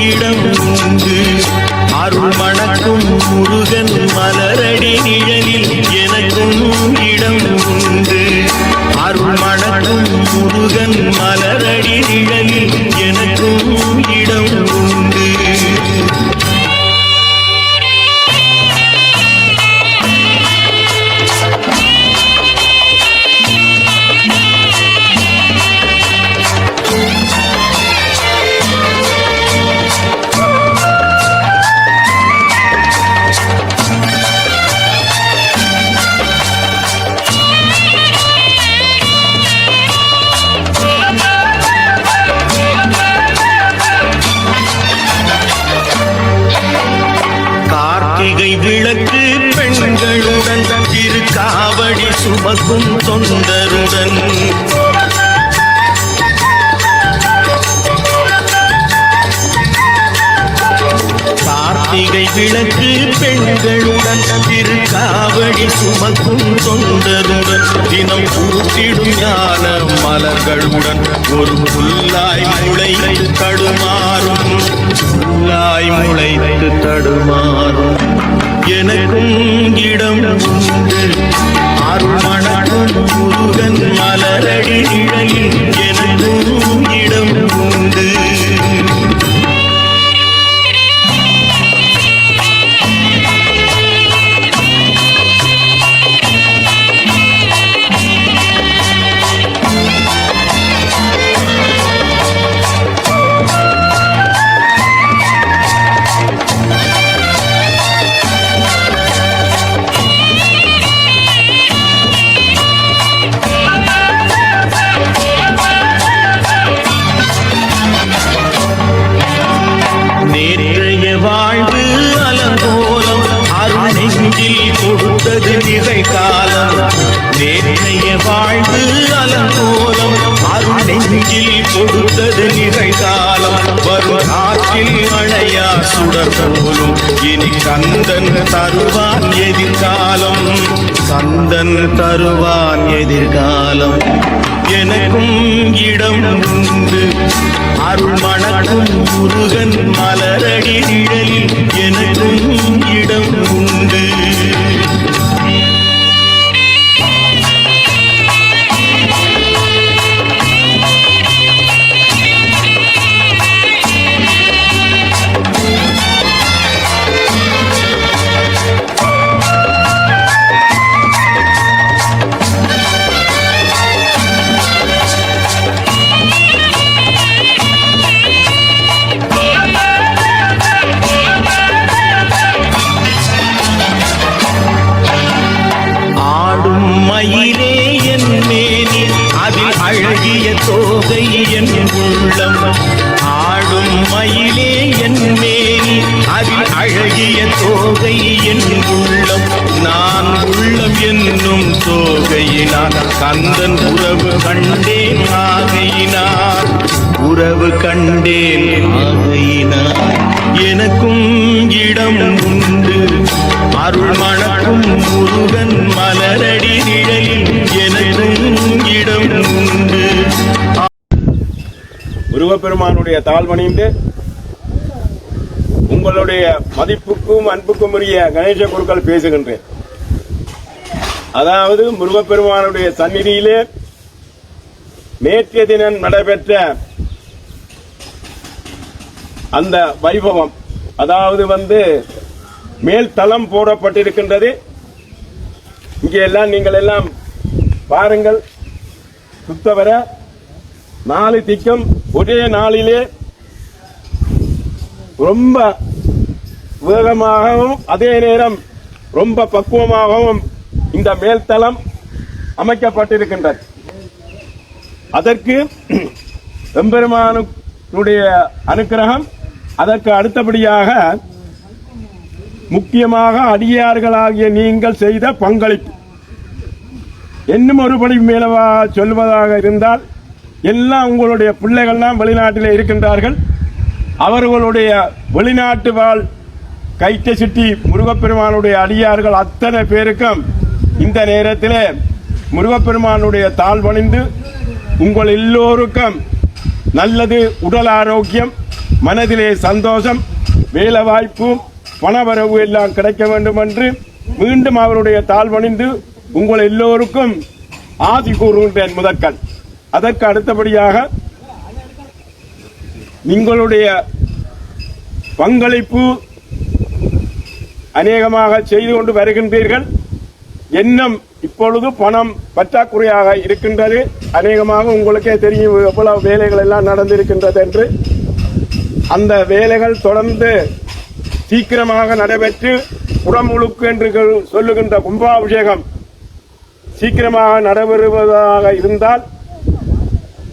E: இடம் உண்டு. அருள் மணக்கும் முருகன் மலரடி நிழலில் எனக்கும் இடம் உண்டு. அருள் மணக்கும் முருகன் மலரடி நிழலில் எனக்கும் இடம் உண்டு. விளக்கு பெண்களுடன் திருக்காவடி சுமக்கும் தொண்டருடன் கார்த்திகை விளக்கு பெண்களுடன் திருக்காவடி சுமக்கும் தொண்டருடன் தினம் பூத்திடும் ஞான மலர்களுடன் ஒரு புல்லாய் முளைத்து தடுமாறும் புல்லாய் முளைத்து தடுமாறும் எனக்கும் இடம் உண்டு. அருள் மணக்கும் முருகன் மலரடி நிழலில் எனக்கும் இடம் உண்டு. வாழ்வு அலங்கோலம் அருள் நெஞ்சில் கொடுத்தது நிறை காலம். நேற்றைய வாழ்வு அலங்கோலம் அருள் நெஞ்சில் கொடுத்தது நிறை காலம். வரும் காற்றில் மழையா சுடர் போலும் இனி கந்தன் தருவான் எதிர்காலம். கந்தன் தருவான் எதிர்காலம். எனக்கும் இடம் உண்டு. அருள் மணக்கும் முருகன் மலரடி நிழலில் எனக்கும் இடம் உண்டு. மயிலே என் மேனி அதில் அழகிய தோகை என் உள்ளம். ஆடும் மயிலே என் மேனி அதில் அழகிய தோகை என் உள்ளம். நான் உள்ளம் என்னும் தோகையினார் கந்தன் உறவு கண்டேன் ஆகையினார். உறவு கண்டேன் ஆகையினார். எனக்கும் இடம் உண்டு. அருள் மணக்கும் முருகன் மலரடி நிழலில் எனக்கும் இடம் உண்டு.
C: முருகப்பெருமானுடைய தாழ்வணிந்து உங்களுடைய மதிப்புக்கும் அன்புக்கும் உரிய கணேச குருக்கள் பேசுகின்றேன். அதாவது முருகப்பெருமானுடைய சந்நிதியிலே நேற்றைய தினம் நடைபெற்ற அந்த வைபவம், அதாவது மேல் தளம் போடப்பட்டிருக்கின்றது. இங்கே எல்லாம் நீங்கள் எல்லாம் பாருங்கள். சுத்தவர 4 திக்கம் ஒரே நாளிலே ரொம்ப வேகமாகவும் அதே நேரம் ரொம்ப பக்குவமாகவும் இந்த மேல்தளம் அமைக்கப்பட்டிருக்கின்றது. அதற்கு எம்பெருமானுடைய அனுக்கிரகம், அதற்கு அடுத்தபடியாக முக்கியமாக அடியார்களாகிய நீங்கள் செய்த பங்களிப்பு. இன்னும் ஒருபடி மேலவா சொல்வதாக இருந்தால், எல்லாம் உங்களுடைய பிள்ளைகள்லாம் வெளிநாட்டில் இருக்கின்றார்கள். அவர்களுடைய வெளிநாட்டு வாழ் கைட்ட சிட்டி முருகப்பெருமானுடைய அடியார்கள் அத்தனை பேருக்கும் இந்த நேரத்தில் முருகப்பெருமானுடைய தாழ் பணிந்து உங்கள் எல்லோருக்கும் நல்லது, உடல் ஆரோக்கியம்,
F: மனதிலே சந்தோஷம், வேலை வாய்ப்பு, பணவரவு எல்லாம் கிடைக்க வேண்டும் என்று மீண்டும் அவருடைய தாழ்வணிந்து உங்கள் எல்லோருக்கும் ஆசி கூறுகின்றேன் முதற்கண். அதற்கு அடுத்தபடியாக உங்களுடைய பங்களிப்பு அநேகமாக செய்து கொண்டு வருகின்றீர்கள். இன்னும் இப்பொழுது பணம் பற்றாக்குறையாக இருக்கின்றது. அநேகமாக உங்களுக்கே தெரியும் எவ்வளவு வேலைகள் எல்லாம் நடந்திருக்கின்றது என்று. அந்த வேலைகள் தொடர்ந்து சீக்கிரமாக நடைபெற்று புறமுழுக்கு என்று சொல்லுகின்ற கும்பாபிஷேகம் சீக்கிரமாக நடைபெறுவதாக இருந்தால்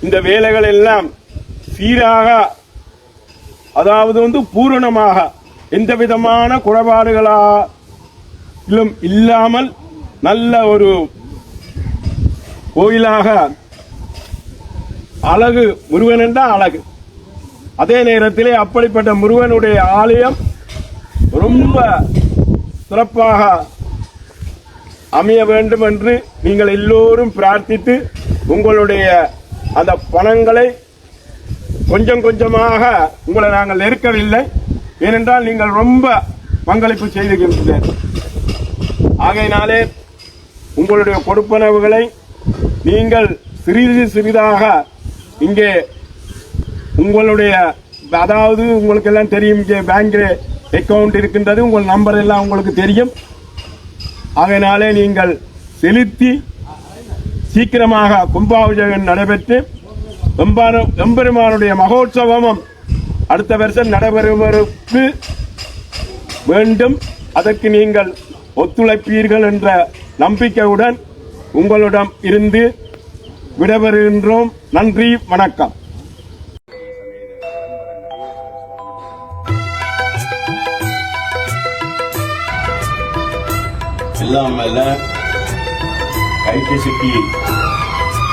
F: இந்த வேலைகள் எல்லாம் சீராக, அதாவது பூரணமாக எந்த விதமான குறைபாடுகளும் இல்லாமல் நல்ல ஒரு கோயிலாக அழகு, முருகன் என்றால் அழகு. அதே நேரத்திலே அப்படிப்பட்ட முருகனுடைய ஆலயம் ரொம்ப சிறப்பாக அமைய வேண்டும் என்று நீங்கள் எல்லோரும் பிரார்த்தித்து உங்களுடைய அந்த பணங்களை கொஞ்சம் கொஞ்சமாக உங்களை நாங்கள் நெருக்கவில்லை. ஏனென்றால் நீங்கள் ரொம்ப பங்களிப்பு செய்திருக்கின்றீர்கள். ஆகையினாலே உங்களுடைய கொடுப்பனவுகளை நீங்கள் சிறிது சிறிதாக இங்கே உங்களுடைய, அதாவது உங்களுக்கு எல்லாம் தெரியும், இங்கே பேங்க் அக்கவுண்ட் இருக்கின்றது, உங்கள் நம்பர் எல்லாம் உங்களுக்கு தெரியும். ஆகையினாலே நீங்கள் செலுத்தி சீக்கிரமாக கும்பாபிஷேகம் நடைபெற்று எம்பெருமானுடைய மகோற்சவமும் அடுத்த வருஷம் நடைபெறுவதற்கு வேண்டும். அதற்கு நீங்கள் ஒத்துழைப்பீர்கள் என்ற நம்பிக்கையுடன் உங்களிடம் இருந்து விடைபெறுகின்றோம். நன்றி, வணக்கம்.
C: எல்லாம் அல்ல கைக்கு சிக்கி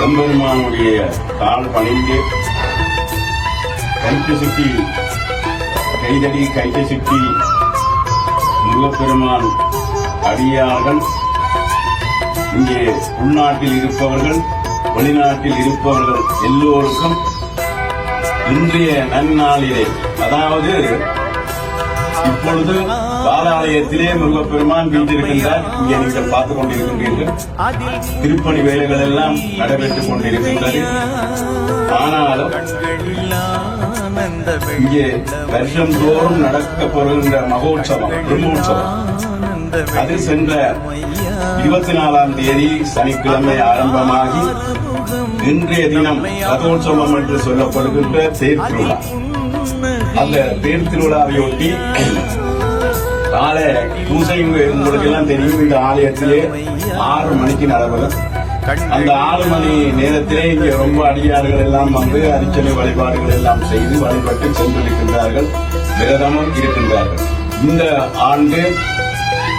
C: எம்பெருமானுடைய கால் பணிந்து கைக்கு சிக்கி கைதடி கைக்கு சிக்கி முருகப்பெருமான் அடியார்கள் இங்கே உள்நாட்டில் இருப்பவர்கள், வெளிநாட்டில் இருப்பவர்கள் எல்லோருக்கும் இன்றைய நன்னாளிலே, அதாவது இப்பொழுது பாலாலயத்திலே முருகப்பெருமான் வீட்டிருக்கின்றார். இங்கே நீங்கள் பார்த்துக் கொண்டிருக்கின்றீர்கள். திருப்பணி வேலைகள் எல்லாம் நடைபெற்றுக் கொண்டிருக்கின்றது. ஆனாலும் இங்கே வருஷம் தோறும் நடக்கப்படுகின்ற மகோற்சவம், பிரம்மோற்சவம், அது சென்ற 24ஆம் தேதி சனிக்கிழமை ஆரம்பமாகி இன்றைய தினம் ரதோற்சவம் என்று சொல்லப்படுகின்ற தேர் திருவிழா. அந்த தேர் திருவிழாவையொட்டி காலை பூசை உங்களுக்கு எல்லாம் தெரியும். இந்த ஆலயத்திலே 6 மணிக்கு நடைபெறும். அந்த 6 மணி நேரத்திலே இங்கே ரொம்ப அடியார்கள் எல்லாம் வந்து அர்ச்சனை வழிபாடுகள் எல்லாம் செய்து வழிபட்டு சென்றிருக்கின்றார்கள், விரதமும் இருக்கின்றார்கள். இந்த ஆண்டு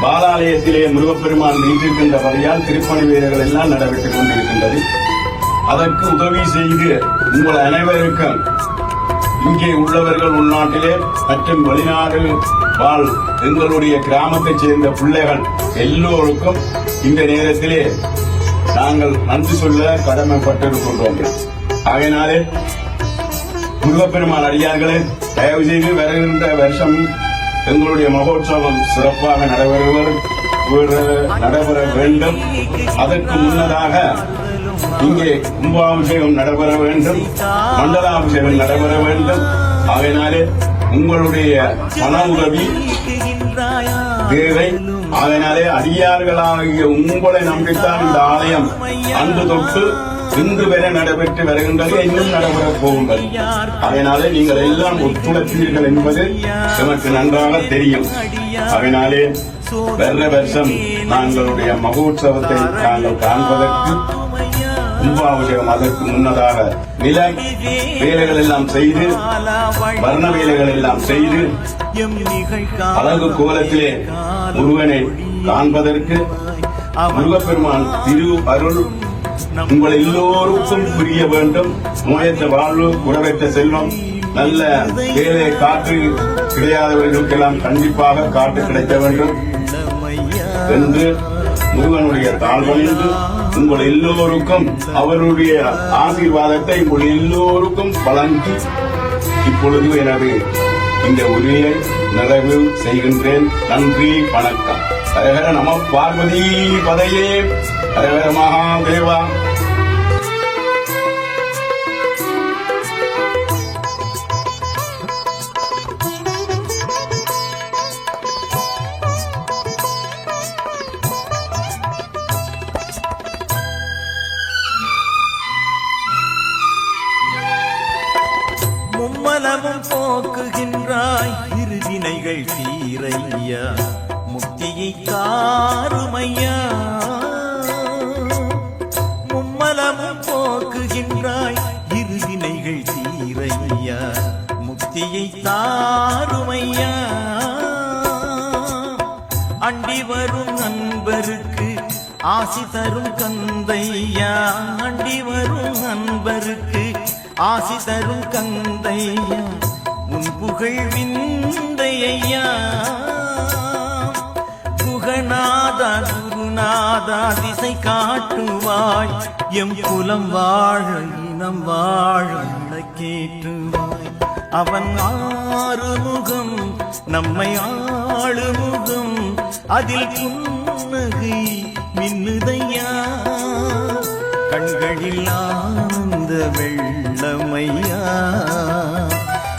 C: பாலாலயத்திலே முருகப்பெருமான் வீட்டிருக்கின்றபடியால் திருப்பணி வேலைகள் எல்லாம் நடைபெற்றுக் கொண்டிருக்கின்றது. அதற்கு உதவி செய்து உங்கள் அனைவருக்கும் இங்கே உள்ளவர்கள், உள்நாட்டிலே மற்றும் வெளிநாடு வாழ் எங்களுடைய கிராமத்தைச் சேர்ந்த பிள்ளைகள் எல்லோருக்கும் இந்த நேரத்திலே நாங்கள் நன்றி சொல்ல கடமைப்பட்டிருக்கின்றோம். ஆகையினாலே முருகப்பெருமான் அடியார்களே, தயவு செய்து வருகின்ற வருஷம் எங்களுடைய மகோற்சவம் சிறப்பாக நடைபெற வேண்டும். அதற்கு முன்னதாக இங்கே கும்பாபிஷேகம் நடைபெற வேண்டும், மண்டலாபிஷேகம் நடைபெற வேண்டும். ஆகையினாலே உங்களுடைய பண உதவி தேவை. அதனாலே அடியார்களாகிய உங்களை நம்பித்தான் இந்த ஆலயம் அன்று தொட்டு இன்று வரை நடைபெற்று வருகின்றது, இன்னும் நடைபெறப் போகின்றது. அதனாலே நீங்கள் எல்லாம் ஒத்துழைப்பீர்கள் என்பது எனக்கு நன்றாக தெரியும். அதனாலே வருட வருஷம் நாங்களுடைய மகோற்சவத்தை நாங்கள் காண்பதற்கு கும்பாபிஷேகம் அதற்கு முன்னதாக நில வேலைகள் எல்லாம் செய்து, வர்ண வேலைகள் எல்லாம் செய்து, அழகு கோலத்திலே முருகனை காண்பதற்கு முருகப்பெருமான் திரு அருள் உங்கள் எல்லோருக்கும் புரிய வேண்டும். நோயற்ற வாழ்வு, குறைவற்ற செல்வம், நல்ல வேலை, காற்று கிடையாதவர்களுக்கெல்லாம் கண்டிப்பாக காற்று கிடைக்க வேண்டும் என்று முருகனுடைய தாழ்வணிந்து உங்கள் எல்லோருக்கும் அவருடைய ஆசீர்வாதத்தை உங்கள் எல்லோருக்கும் வழங்கி இப்பொழுது எனது இந்த உரையை நிறைவு செய்கின்றேன். நன்றி, வணக்கம். ஹரஹர நம பார்வதி பதையே, ஹரஹர மகாதேவா.
E: மும்மலமும் போக்குகின்றாய் இருவினைகள் தீரையா, முக்தியை காருமையா. மும்மலமும் போக்குகின்றாய் இருவினைகள் தீரையா, முக்தியை தாருமையா. அண்டி வரும் நண்பருக்கு ஆசி தரும் கந்தையா, அண்டி வரும் நண்பருக்கு ஆசி தரும் கந்தையா, உன் புகழ் விந்தையா. குகநாதா குருநாதா திசை காட்டுவாய், எம் குலம் வாழ இனம் வாழ கேட்டுவாய். அவன் ஆறுமுகம் நம்மை ஆளுமுகம், அதில் புன்னகை மின்னுதையா. கண்களில் ஆனந்த வெள்ளமையா,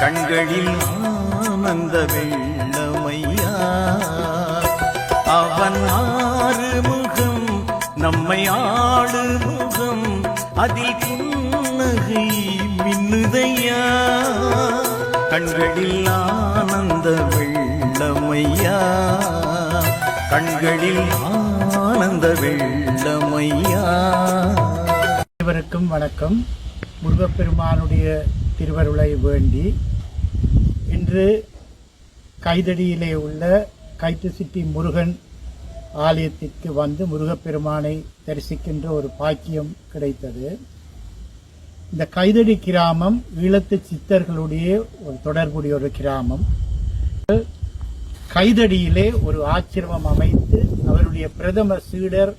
E: கண்களில் ஆனந்த வெள்ளமையா. அவன் ஆறுமுகம் நம்மை ஆளுமுகம், அதில் புன்னகை மின்னுதையா. கண்களில் ஆனந்த வெள்ளமையா, கண்களில் ஆனந்த வெள்ளமையா.
G: அனைவருக்கும் வணக்கம். முருகப்பெருமானுடைய திருவருளை வேண்டி இன்று கைதடியிலே உள்ள கைத்துசிட்டி முருகன் ஆலயத்திற்கு வந்து முருகப்பெருமானை தரிசிக்கின்ற ஒரு பாக்கியம் கிடைத்தது. இந்த கைதடி கிராமம் ஈழத்து சித்தர்களுடைய ஒரு தொடர்புடைய ஒரு கிராமம். கைதடியிலே ஒரு ஆச்சிரமம் அமைத்து அவருடைய பிரதம சீடர்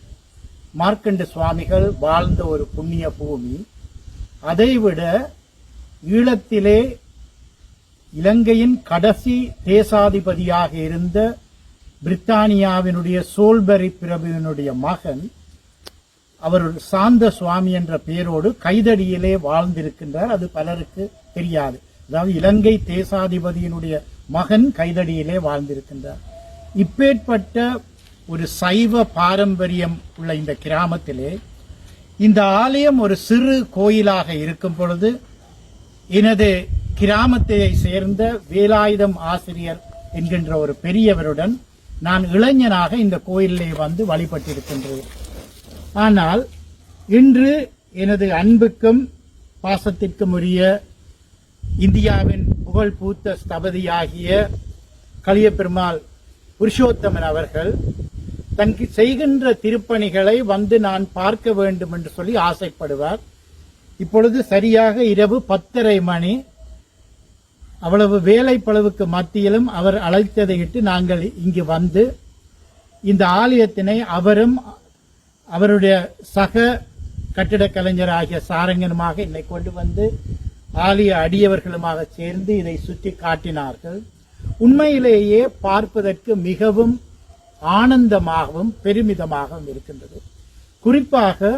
G: மார்க்கண்ட சுவாமிகள் வாழ்ந்த ஒரு புண்ணிய பூமி. அதைவிட ஈழத்திலே இலங்கையின் கடைசி தேசாதிபதியாக இருந்த பிரித்தானியாவினுடைய சோல்பரி பிரபுவினுடைய மகன், அவர் சாந்த சுவாமி என்ற பெயரோடு கைதடியிலே வாழ்ந்திருக்கின்றார். அது பலருக்கு தெரியாது. அதாவது இலங்கை தேசாதிபதியினுடைய மகன் கைதடியிலே வாழ்ந்திருக்கின்றார். இப்பேற்பட்ட ஒரு சைவ பாரம்பரியம் உள்ள இந்த கிராமத்திலே இந்த ஆலயம் ஒரு சிறு கோயிலாக இருக்கும் பொழுது எனது கிராமத்தை சேர்ந்த வேலாயுதம் ஆசிரியர் என்கின்ற ஒரு பெரியவருடன் நான் இளைஞனாக இந்த கோயிலிலே வந்து வழிபட்டிருக்கின்றேன். ஆனால் இன்று எனது அன்புக்கும் பாசத்திற்கும் உரிய இந்தியாவின் புகழ் பூத்த ஸ்தபதியாகிய கலியபெருமாள் புருஷோத்தமன் அவர்கள் தன் செய்கின்ற திருப்பணிகளை வந்து நான் பார்க்க வேண்டும் என்று சொல்லி ஆசைப்படுவார். இப்பொழுது சரியாக இரவு 10:30 மணி. அவ்வளவு வேலைப்பளவுக்கு மத்தியிலும் அவர் அழைத்ததையிட்டு நாங்கள் இங்கு வந்து இந்த ஆலயத்தினை அவரும் அவருடைய சக கட்டிடக் கலைஞராகிய சாரங்கனுமாக என்னை கொண்டு வந்து ஆலய அடியவர்களுமாக சேர்ந்து இதை சுற்றி காட்டினார்கள். உண்மையிலேயே பார்ப்பதற்கு மிகவும் ஆனந்தமாகவும் பெருமிதமாகவும் இருக்கின்றது. குறிப்பாக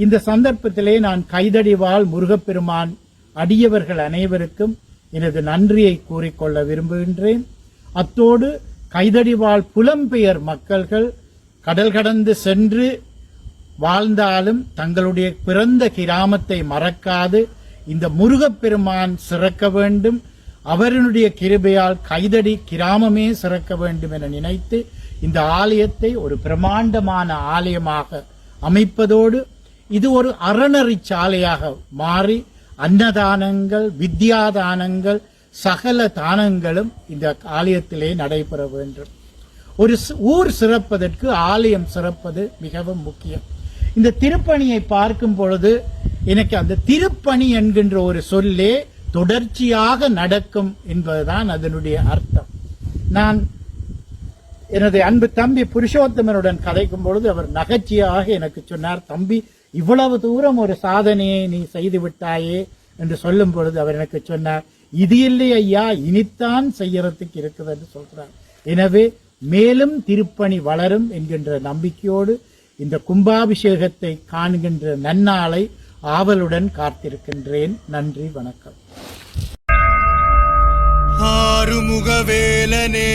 G: இந்த சந்தர்ப்பத்திலே நான் கைதடிவாள் முருகப்பெருமான் அடியவர்கள் அனைவருக்கும் எனது நன்றியை கூறிக்கொள்ள விரும்புகின்றேன். அத்தோடு கைதடிவாள் புலம்பெயர் மக்கள்கள் கடல் கடந்து சென்று வாழ்ந்தாலும் தங்களுடைய பிறந்த கிராமத்தை மறக்காது இந்த முருகப்பெருமான் சிறக்க வேண்டும், அவருடைய கிருபையால் கைதடி கிராமமே சிறக்க வேண்டும் என நினைத்து இந்த ஆலயத்தை ஒரு பிரமாண்டமான ஆலயமாக அமைப்பதோடு இது ஒரு அறநெறி சாலையாக மாறி அன்னதானங்கள், வித்யாதானங்கள், சகல தானங்களும் இந்த ஆலயத்திலே நடைபெற வேண்டும். ஒரு ஊர் சிறப்பதற்கு ஆலயம் சிறப்பது மிகவும் முக்கியம். இந்த திருப்பணியை பார்க்கும் பொழுது எனக்கு அந்த திருப்பணி என்கின்ற ஒரு சொல்லே தொடர்ச்சியாக நடக்கும் என்பதுதான் அதனுடைய அர்த்தம். நான் எனது அன்பு தம்பி புருஷோத்தமனுடன் கதைக்கும் பொழுது அவர் நகைச்சியாக எனக்கு சொன்னார், தம்பி இவ்வளவு தூரம் ஒரு சாதனையை நீ செய்து விட்டாயே என்று சொல்லும் பொழுது அவர் எனக்கு சொன்னார், இது இல்லை ஐயா, இனித்தான் செய்யறதுக்கு இருக்குது என்று சொல்கிறார். எனவே மேலும் திருப்பணி வளரும் என்கின்ற நம்பிக்கையோடு இந்த கும்பாபிஷேகத்தை காண்கின்ற நன்னாளை ஆவலுடன் காத்திருக்கின்றேன். நன்றி, வணக்கம்.
E: ஆறுமுகவேலனே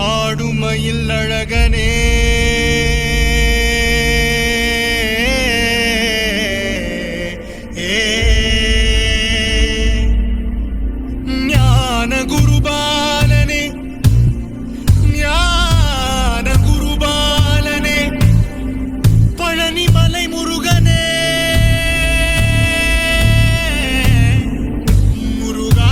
E: ஆடுமயில் அழகனே ஞான குருபாலனே ஞான குருபாலனே பழனிமலை முருகனே முருகா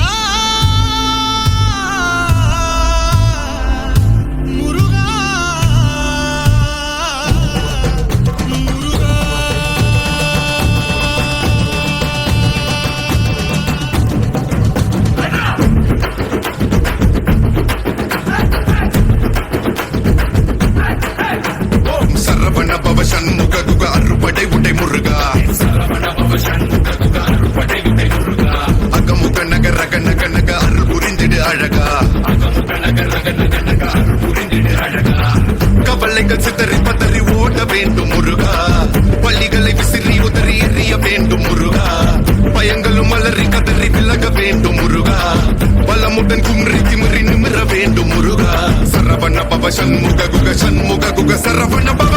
E: முருகா முருகா
H: சரவண பவ சண்முக குக அறுபடை உடை முருகா அகமுக நக ரக நக நக அருள் புரிந்திடு அழகா கவலைகள் சிதறி பதறி ஓட வேண்டும் முருகா பள்ளிகளை விசிறி உதறி எறிய வேண்டும் முருகா பயங்களும் மலரி கதறி விலக வேண்டும் முருகா பலமுடன் கும்ரி திமிரி நிமிர வேண்டும் முருகா சரவண பவ சண்முக குக சரவண பவ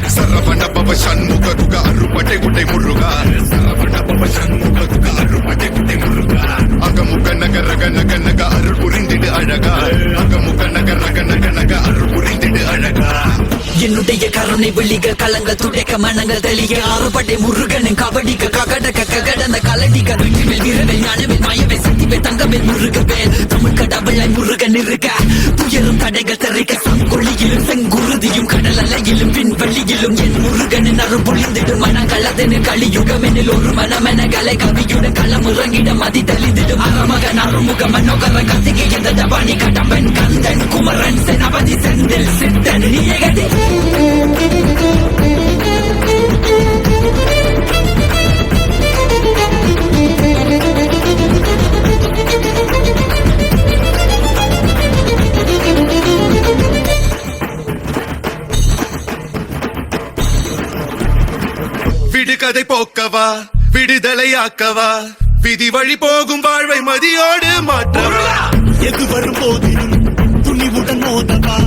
H: சரவண பவ சண்முக குக அறுபடை உடை முருகா சரவண பவ சண்முக குக அறுபடை உடை முருகா அகமுக நக ரக நக நக அருள் புரிந்திடு அழகா அகமுக நக ரக நக நக அருள் புரிந்திடு அழகா
I: என்னுடைய கருணை விழிகள் கலங்க துடைக்க மனங்கள் தெளிய ஆறுபடை முருகனின் கபடிக்க ககடக்க ககடந்த கலடிக்க வெற்றிவேல் வீரவேல் ஞானவேல் மாயவேல் சக்திவேல் தங்கவேல் முருகவேல் தமிழ் கடவுளாய் முருகன் இருக்க துயரும் தடைகள் தெரிக்க சங்கொழியிலும் செங்குருதியும் கடல் அலையிலும் விண்வெளியிலும் என் முருகனின் அருள் பொழிந்திடும் மனங்கள் அதனில் கலியுகமெனில் ஒரு மனமென கலை கவியுடன் களமுறங்கிட மதி தெளிந்திடும் அறமகன் அருமுக மனோகர கத்திகை எந்த டபானி கடம்பன் கந்தன் குமரன் செனபதி செந்தில் சித்தன் நீயகதி
H: விடுகதை போக்கவா விடுதலையாக்கவா விதி வழி போகும் வாழ்வை மதியோடு மாற்றவா
E: எது வரும் போதிலும் துணிவுடன் மோதவா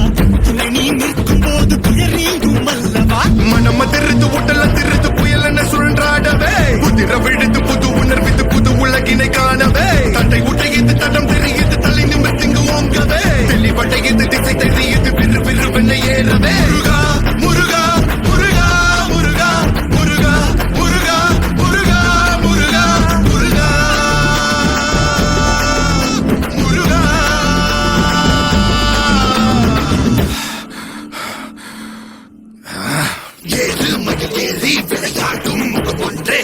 E: துணை நீ நிற்கும் போது துயர் நீங்கும் அல்லவா
H: மனம் திருத்து உடல திருத்து புயல் என சுழன்றாடவே புதிர விழுத்து புது உணர்வித்து புது உலகினை காணவே தட்டை உடையது தடம் தெரியுது தலை நிமிர்த்திங்கு ஓங்கவே தெளிவடையது திசை தெரியுது விரு விருவென ஏறவே முருகா முருகா முருகா முருகா முருகா முருகா முருகா முருகா முருகா முருகா ஏறு மகிழ் ஏறி விளையாடும் முகம் ஒன்றே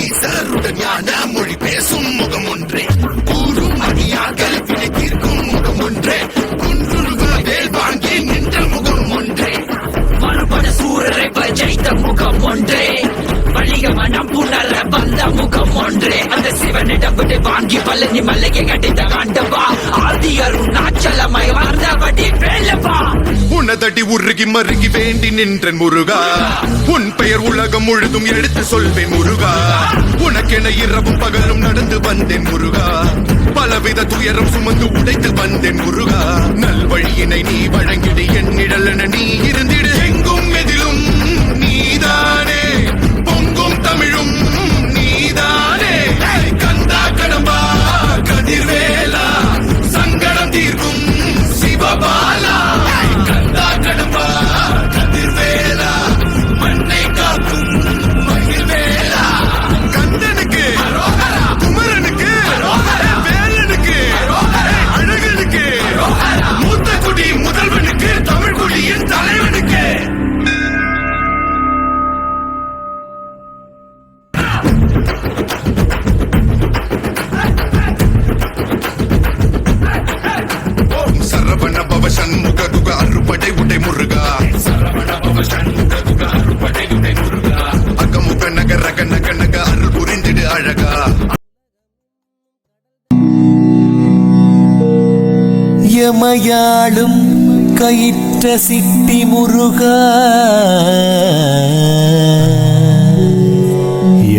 H: ஈசருடன் ஞான மொழி பேசும் முகம் ஒன்றே கூறும் அடியார்கள் வினை தீர்க்கும் முகம் ஒன்றே குன்றுருவ வேல் வாங்கி நின்ற முகம் ஒன்றே
I: மறுபட சூரரை ஜெயித்த முகம் ஒன்றே வலிய மனம் புணர வந்த முகம் ஒன்றே அந்த சிவனிடம் விட்டு வாங்கி பழனி மலையை கட்டித்த ஆண்டவா ஆதி அருணாச்சலமாய் வாழ்ந்தபடி வேலவா
H: உனதடி உருகி மருகி வேண்டி நின்றன் முருகா உன் பெயர் உலகம் முழுதும் எடுத்து சொல்வேன் முருகா உனக்கென இரவும் பகலும் நடந்து வந்தேன் முருகா பலவித துயரம் சுமந்து உடைத்து வந்தேன் முருகா நல்வழியினை நீ வழங்கிடு என் நிழலென நீ இருந்திடு எங்கும் எதிலும் நீதானே பொங்கும் தமிழும் நீதானே கந்தா கடம்பா கதிர்வேலா சங்கடம் தீர்க்கும் சிவபாலா கந்தா கடம்பா கதிர்வேலா மண்ணை காக்கும் மகிழ்வேலா கந்தனுக்கு குமரனுக்கு வேலனுக்கு அழகனுக்கு மூத்த குடி முதல்வனுக்கு தமிழ் குடியின் தலைவனுக்கு
I: எமையாளும் கயிற்ற சிட்டி முருகா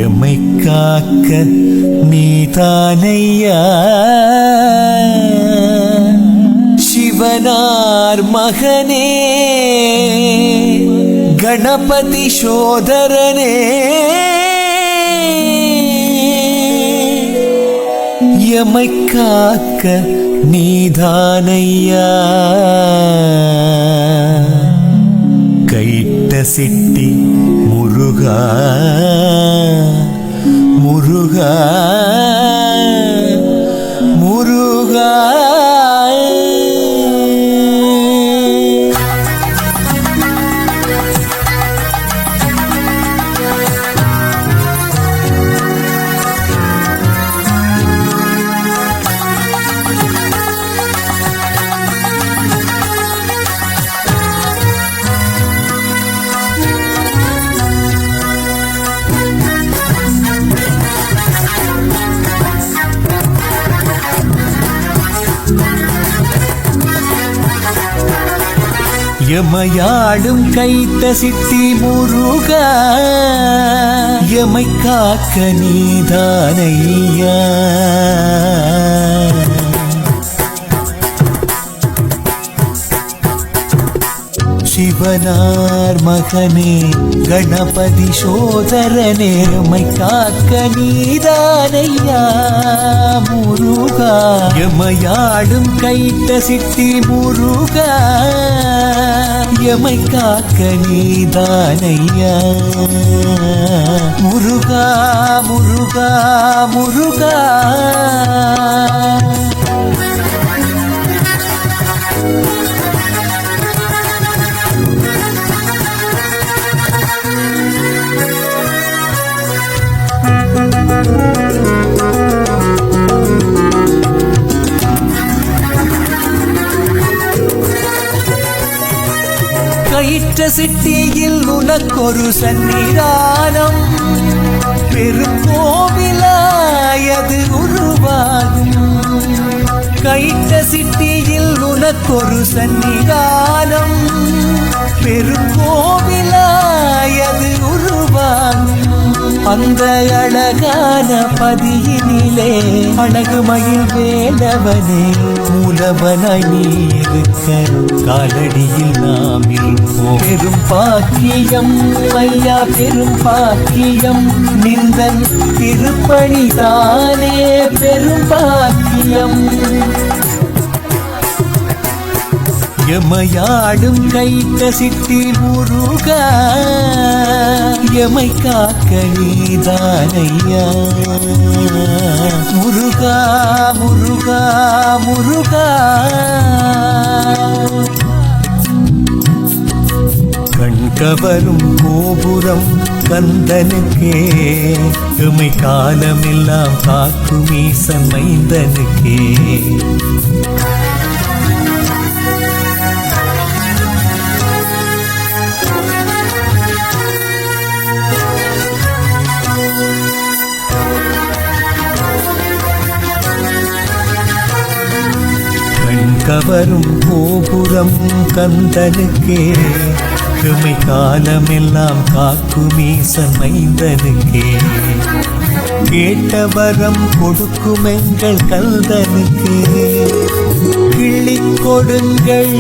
I: எமை காக்க நீதானையா சிவனார் மகனே கணபதி சோதரனே எமை காக்க நீதானையா கைட்ட சிட்டி முருகா முருகா முருகா எமையாடும் கைத்த சித்தி முருகா எமை காக்க நீதானையா சிவனார் மகனே கணபதி சோதரனே எமை காக்க நீதானையா முருகா எமையாடும் கைத்த சித்தி முருகா எமை காக்க நீதானையா முருகா முருகா முருகா கயிற்ற சிட்டியில் உனக்கொரு சன்னிதானம் பெருங்கோவிலாயது உருவாகும் கயிற்ற சிட்டியில் உனக்கொரு சன்னிதானம் பெருங்கோவிலாயது உருவாகும் அந்த அழகான பதியினிலே அழகு மயில் வேலவனே மூலவனாய் நீ இருக்க காலடியில் நாம் இருப்போம் பெரும் பாக்கியம் ஐயா பெரும் பாக்கியம் நிந்தன் திருப்பணிதானே பெரும் பாக்கியம் எமையாடும் கைத்த சித்தி முருகா எமை காக்க நீதானையா முருகா முருகா முருகா கண்கவரும் கோபுரம் கந்தனுக்கே எமை காலமெல்லாம் காக்கும் ஈசன் மைந்தனுக்கே கவரும் கோபுரம் கந்தனுக்கே எமை காலமெல்லாம் காக்கும் ஈசன் மைந்தனுக்கே கேட்டவரம் கொடுக்கும் எங்கள் கந்தனுக்கே கிள்ளிக் கொடுங்கள்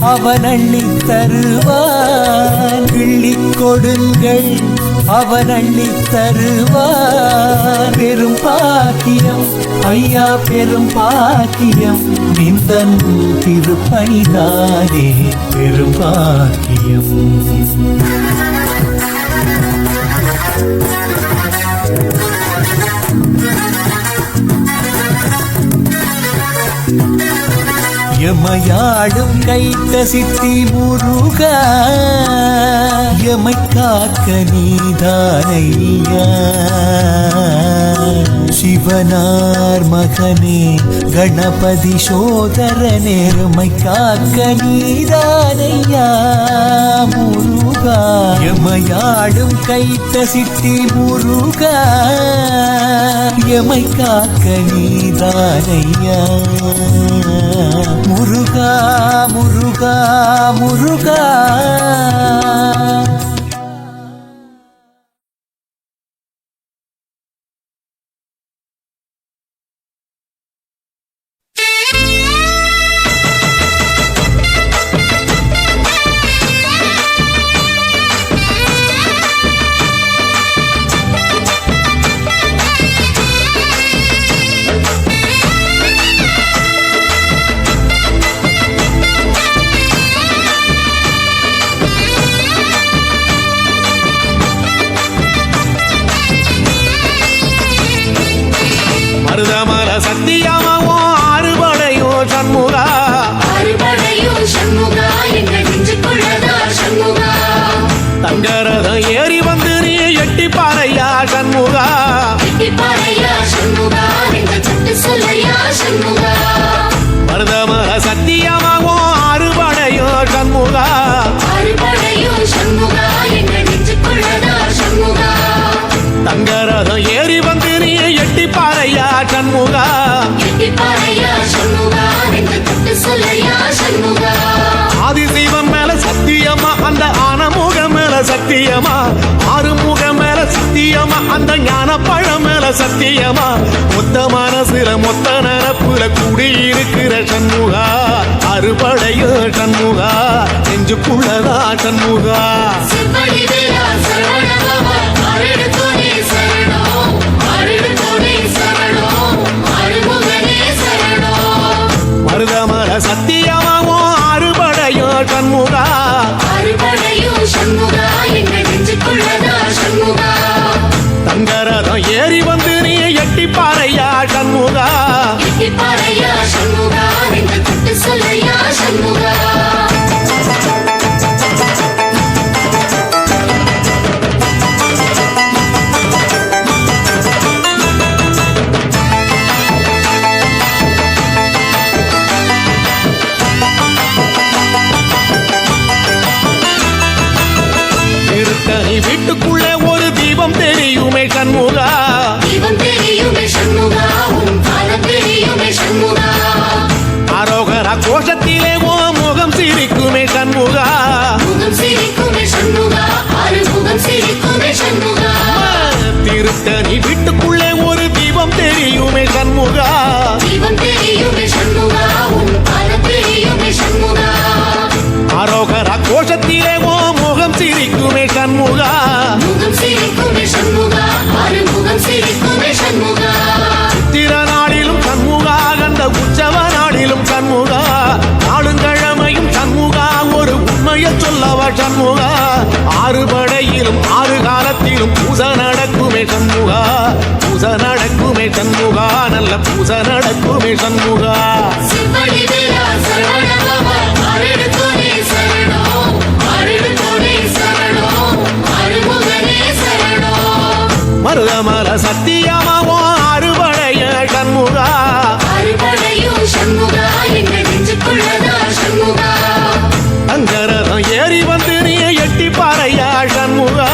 I: அவன் அள்ளி தருவான் கிள்ளிக் கொடுங்கள் அவன் அள்ளி தருவான் பெரும் பாக்கியம் ஐயா பெரும் பாக்கியம் நிந்தன் திருப்பணிதானே பெரும் பாக்கியம் எமையாடும் கைத்த சித்தி முருகா எமை காக்க நீதானையா சிவ
J: சிவனார் மகனே கணபதி சோதர நேர்மை காக்க நீதானையா முருகா எமையாடும் கைத்த சித்தி முருகா எமை காக்க நீதானையா முருகா முருகா முருகா.
E: மருதமர சத்தியமாவோ அறுபடையோ சண்முகா தங்கரதம் ஏறி வந்து நீ எட்டி பாறையா சண்முகா மருதமர சத்தியமாவோ அறுபடையோ சண்முகா தங்கரதம் ஏறி வந்து நீ எட்டி பாறையா சண்முகா ஆதிசைவம் மேல சத்தியமா அந்த ஆனமுகம் மேல சத்தியமா ஆறுமுகம் மேல சத்தியமா அந்த ஞான பழம் மேல சத்தியமா மொத்த மனசுல மொத்த நரப்புல கூடியிருக்கிற சண்முகா அறுபடையோ சண்முகா நெஞ்சுக்குள்ளதா சண்முகா மருதமர சத்தியமாவோ அறுபடையோ சண்முகா தங்கரதம் ஏறி வந்து நீ எட்டி பாறையா சண்முகா வீட்டுக்குள்ளே ஒரு தீபம் தெரியுமே சண்முகா அரோகரா கோஷத்திலே ஓ முகம் சிரிக்குமே சண்முகா திருத்தணி வீட்டுக்குள்ளே ஒரு தீபம் தெரியுமே சண்முகா அரோகரா கோஷத்திலே ஓ முகம் சிரிக்குமே சண்முகா சித்திர நாளிலும் சண்முகா கந்த உற்சவ நாளிலும் சண்முகா நாளுங்கிழமையும் சண்முகா ஒரு உண்மையை சொல்லவா சண்முகா ஆறுபடையிலும் ஆறு காலத்திலும் பூசை நடக்குமே சண்முகா பூசை நடக்குமே சண்முகா நல்ல பூசை நடக்குமே சண்முகா மருதமர சத்தியமாவோ அறுபடைய சண்முகா தங்கரதம் ஏறி வந்து நீ எட்டி பாறையா சண்முகா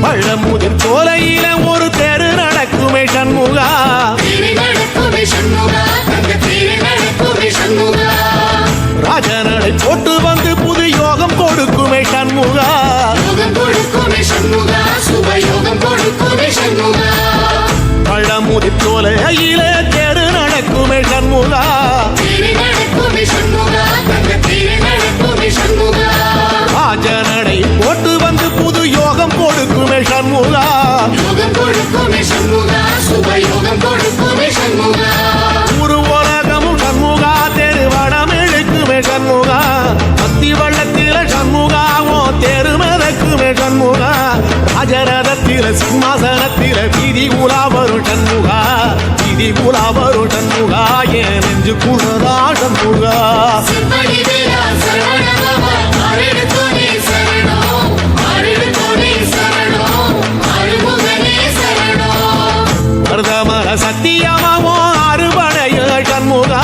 E: பழமுதிர் சோலையில ஒரு தெரு நடக்குமே சண்முகா ராஜனடை போட்டு வந்து புது யோகம் கொடுக்குமே சண்முகா பழமுதிர் சோலையில தெரு நடக்குமே சண்முகா ராஜனடை போட்டு வந்து புது யோகம் கொடுக்குமே சண்முகா ஒரு உலகமும் சண்முகா தெரு வடம் இழுக்குமே சண்முகா பக்தி வள்ளத்தில சண்முகா புலாவரும் சண்முகா என் நெஞ்சு குளதா சண்முகா மருதமர சத்தியமாவோ அறுபடைய சண்முகா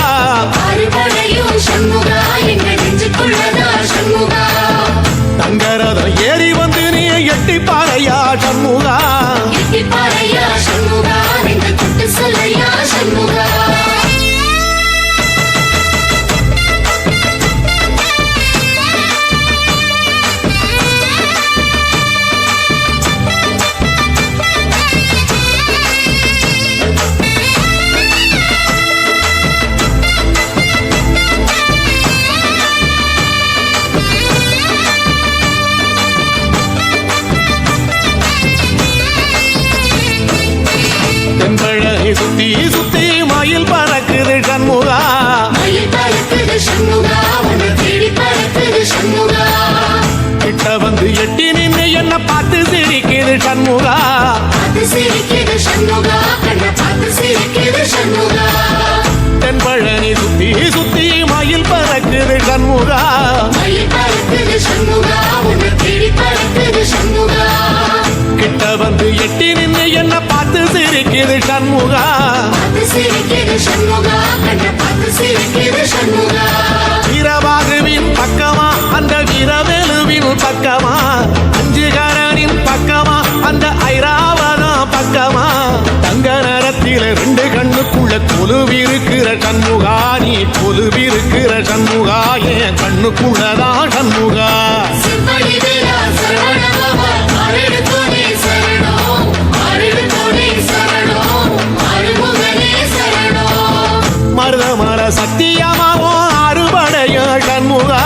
E: தங்கரதம் ஏறி வந்து நீ எட்டி பாறையா சண்முகா தென்பழகி சுத்தி சுத்தி மயில் பறக்குது சண்முகா கிட்ட வந்து எட்டி நின்று என்ன பார்த்து சிரிக்குது சண்முகா தென்பழகி சுத்தி சுத்தி மயில் பறக்குது சண்முகா கிட்ட வந்து எட்டி நின்று என்ன பார்த்து சிரிக்குது சண்முகா வீரபாகுவின் பக்கமா அந்த வீரவேலுவின் பக்கமா அஞ்சுகரனின் பக்கமா அந்த ஐராவதம் பக்கமா தங்க நேரத்தில ரெண்டு கண்ணுக்குள்ள கொலுவிருக்கிற சண்முகா நீ கொலுவிருக்கிற சண்முகா என் கண்ணுக்குள்ளதான் சண்முகா மருதமர சத்தியமாவோ அறுபடைய சண்முகா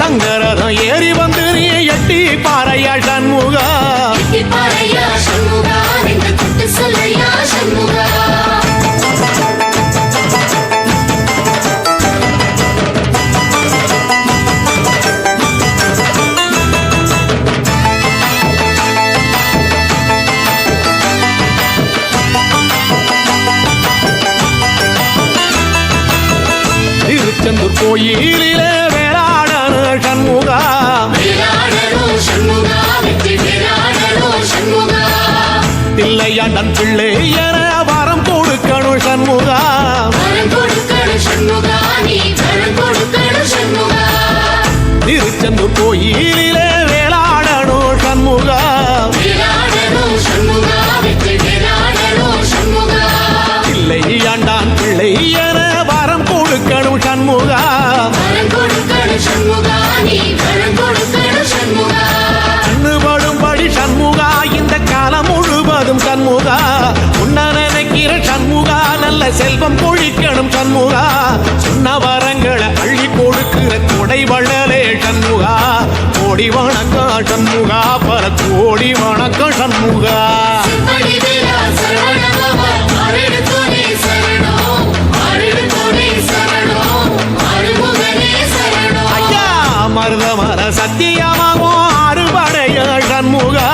E: தங்கரதம் ஏறி வந்து நீ எட்டி பாறையா சண்முகா திருச்செந்தூர் கோயிலிலே வேளாடன சண்முகா தில்லையாண்டன் பிள்ளை என வரம் கொடுக்கணும் சண்முகா திருச்செந்தூர் கோயிலிலே வேளாடணும் சண்முகா தில்லையாண்டான் பிள்ளை என வரம் கொடுக்கணும் சண்முகா கண்ணுபடும்படி சண்முகா இந்த காலம் முழுவதும் சண்முகா உன்ன நினைக்கிற சண்முகா நல்ல செல்வம் பொழிக்கணும் சண்முகா சொன்ன வரங்களை அள்ளி கொடுக்கிற கொடை வள்ளலே சண்முகா கோடி வணக்கம் சண்முகா பல கோடி வணக்கம் சண்முகா மருதமர சத்தியமாவோ அறுபடைய சண்முகா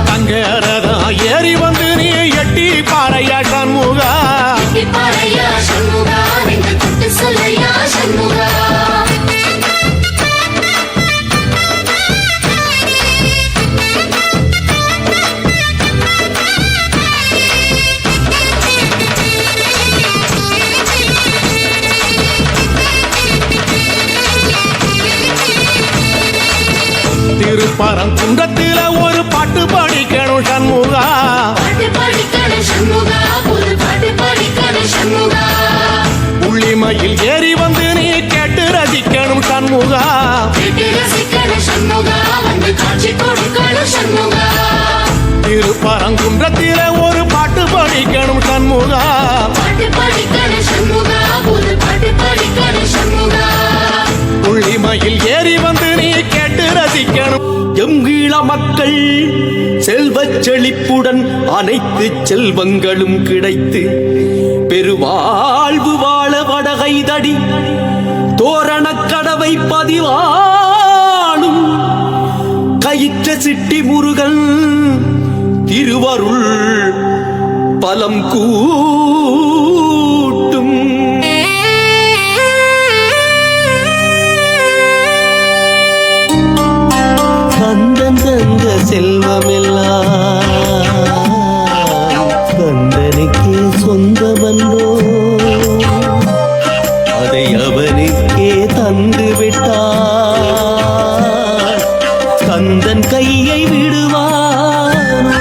E: தங்கரதம் ஏறி வந்து நீ எட்டி பாறையா சண்முகா திருப்பரங்குன்றத்தில ஒரு பாட்டு படிக்கணும் சண்முகா புள்ளிமயில் ஏறி வந்து நீ கேட்டு ரசிக்கணும் சண்முகா திருப்பரங்குன்றத்தில ஒரு பாட்டு படிக்கணும் சண்முகா புள்ளிமயில் ஏறி வந்து நீ கேட்டு ரசிக்கணும்
J: எங்கீழ மக்கள் செல்வச் செழிப்புடன் அனைத்து செல்வங்களும் கிடைத்து பெருவாழ்வு வாழ வடகை தடி தோரணக் கடவை பதிவாய் கயிற்ற சிட்டி முருகன் திருவருள் பலம் கூட்டும். கந்தன் தந்த செல்வமெல்லாம் கந்தனுக்கே சொந்தமன்றோ, அதை அவனுக்கே தந்து விட்டார் கந்தன் கையை விடுவானோ.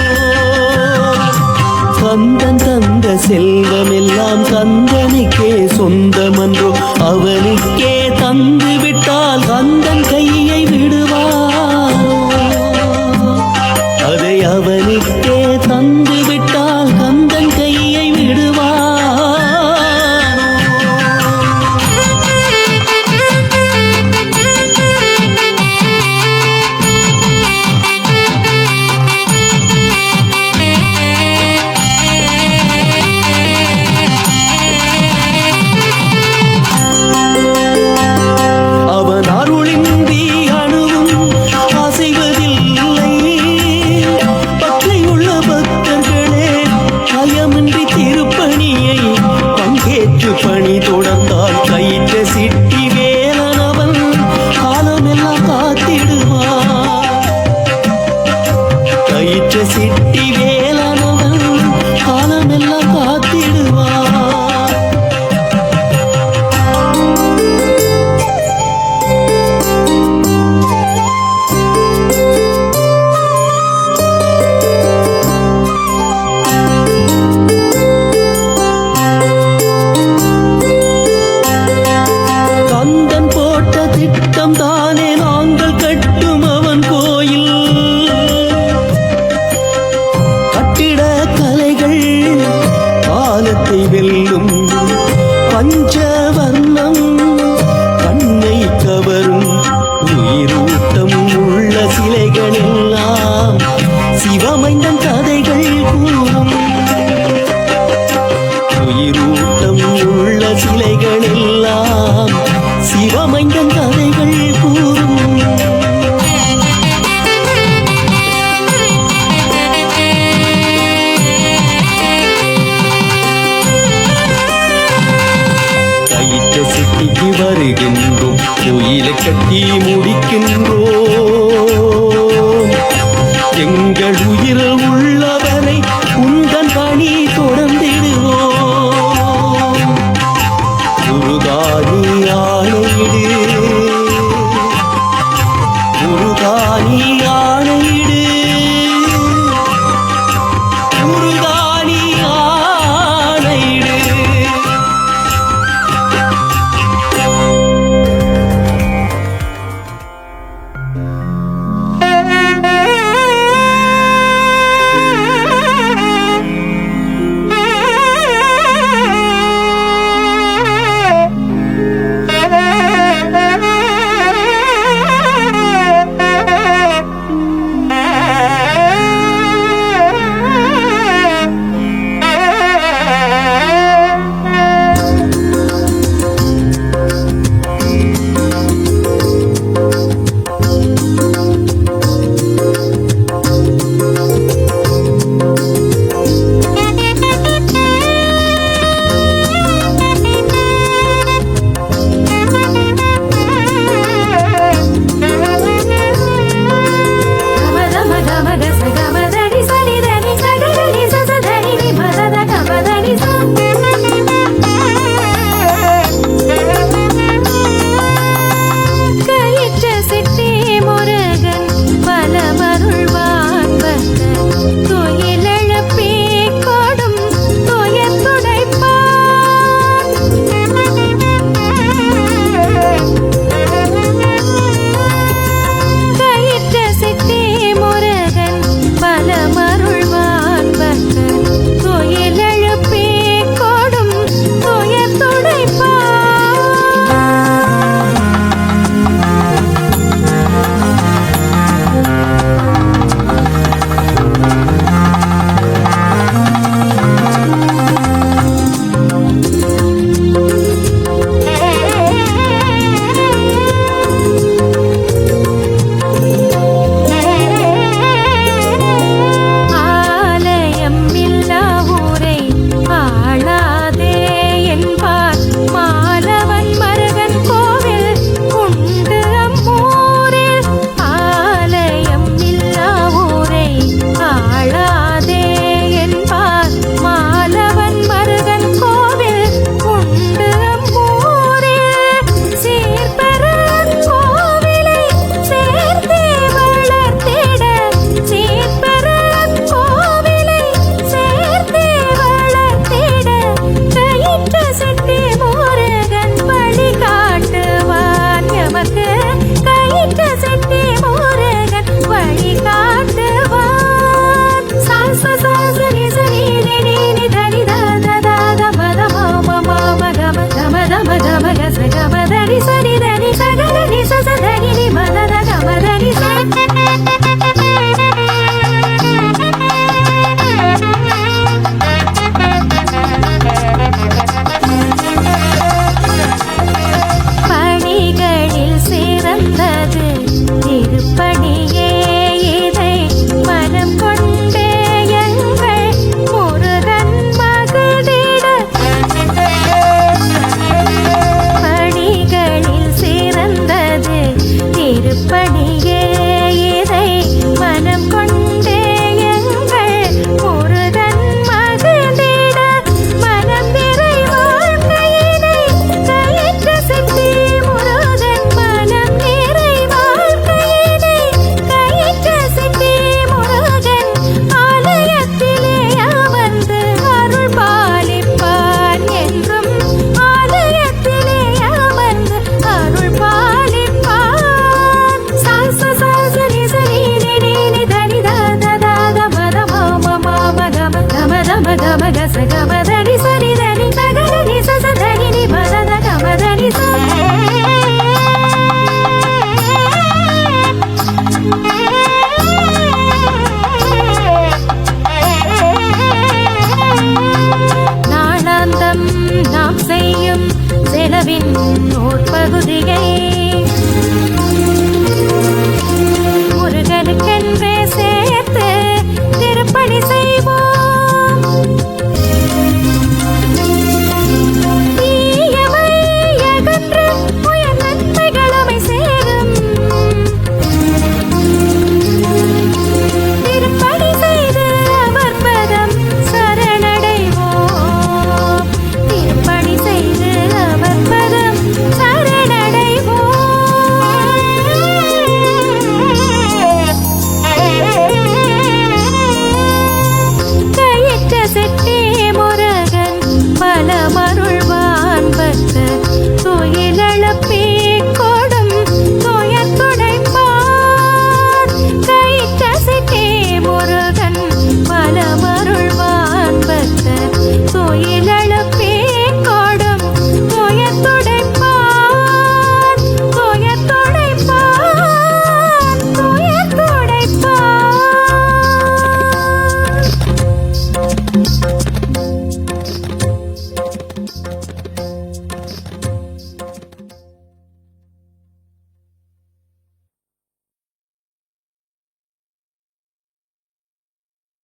J: கந்தன் தந்த செல்வமெல்லாம் கந்தனுக்கே சொந்தமன்றோ, அவனுக்கே தந்து விட்டால் கந்தன் கையை விடுவானோ, அதை அவனுக்கே தந்து விட்டால் கந்தன் கையை விடுவானோ. அவன் அருளின்றி அணுவும் அசைவதில்லை, பக்தியுள்ள பக்தர்களே பயமின்றி திருப்பணியை பங்கேற்று பணி தொடர்ந்தால் கயிற்ற சிட்டி வேலனவன் காலமெல்லாம் காத்திடுவான். கயிற்ற சிட்டி வேலனவன் காலமெல்லாம் காத்திடுவான். கந்தன் போட்ட திட்டம் தானே நாங்கள் கட்டும் அவன் கோயில். கட்டிட கலைகள் காலத்தை வெல்லும், பஞ்சவர்ணம் கண்ணை கவரும், உயிரூட்டம் உள்ள சிலைகள் எல்லாம் சிவமைந்தன் கதைகள் கூறும். உயிரூட்டம் உள்ள சிலைகள் எல்லாம் சிவமைந்தன் கதைகள் கூறும். கயிற்ற சிட்டிக்கு வருகின்றோம், கோயிலை கட்டி முடிக்கின்றோம்.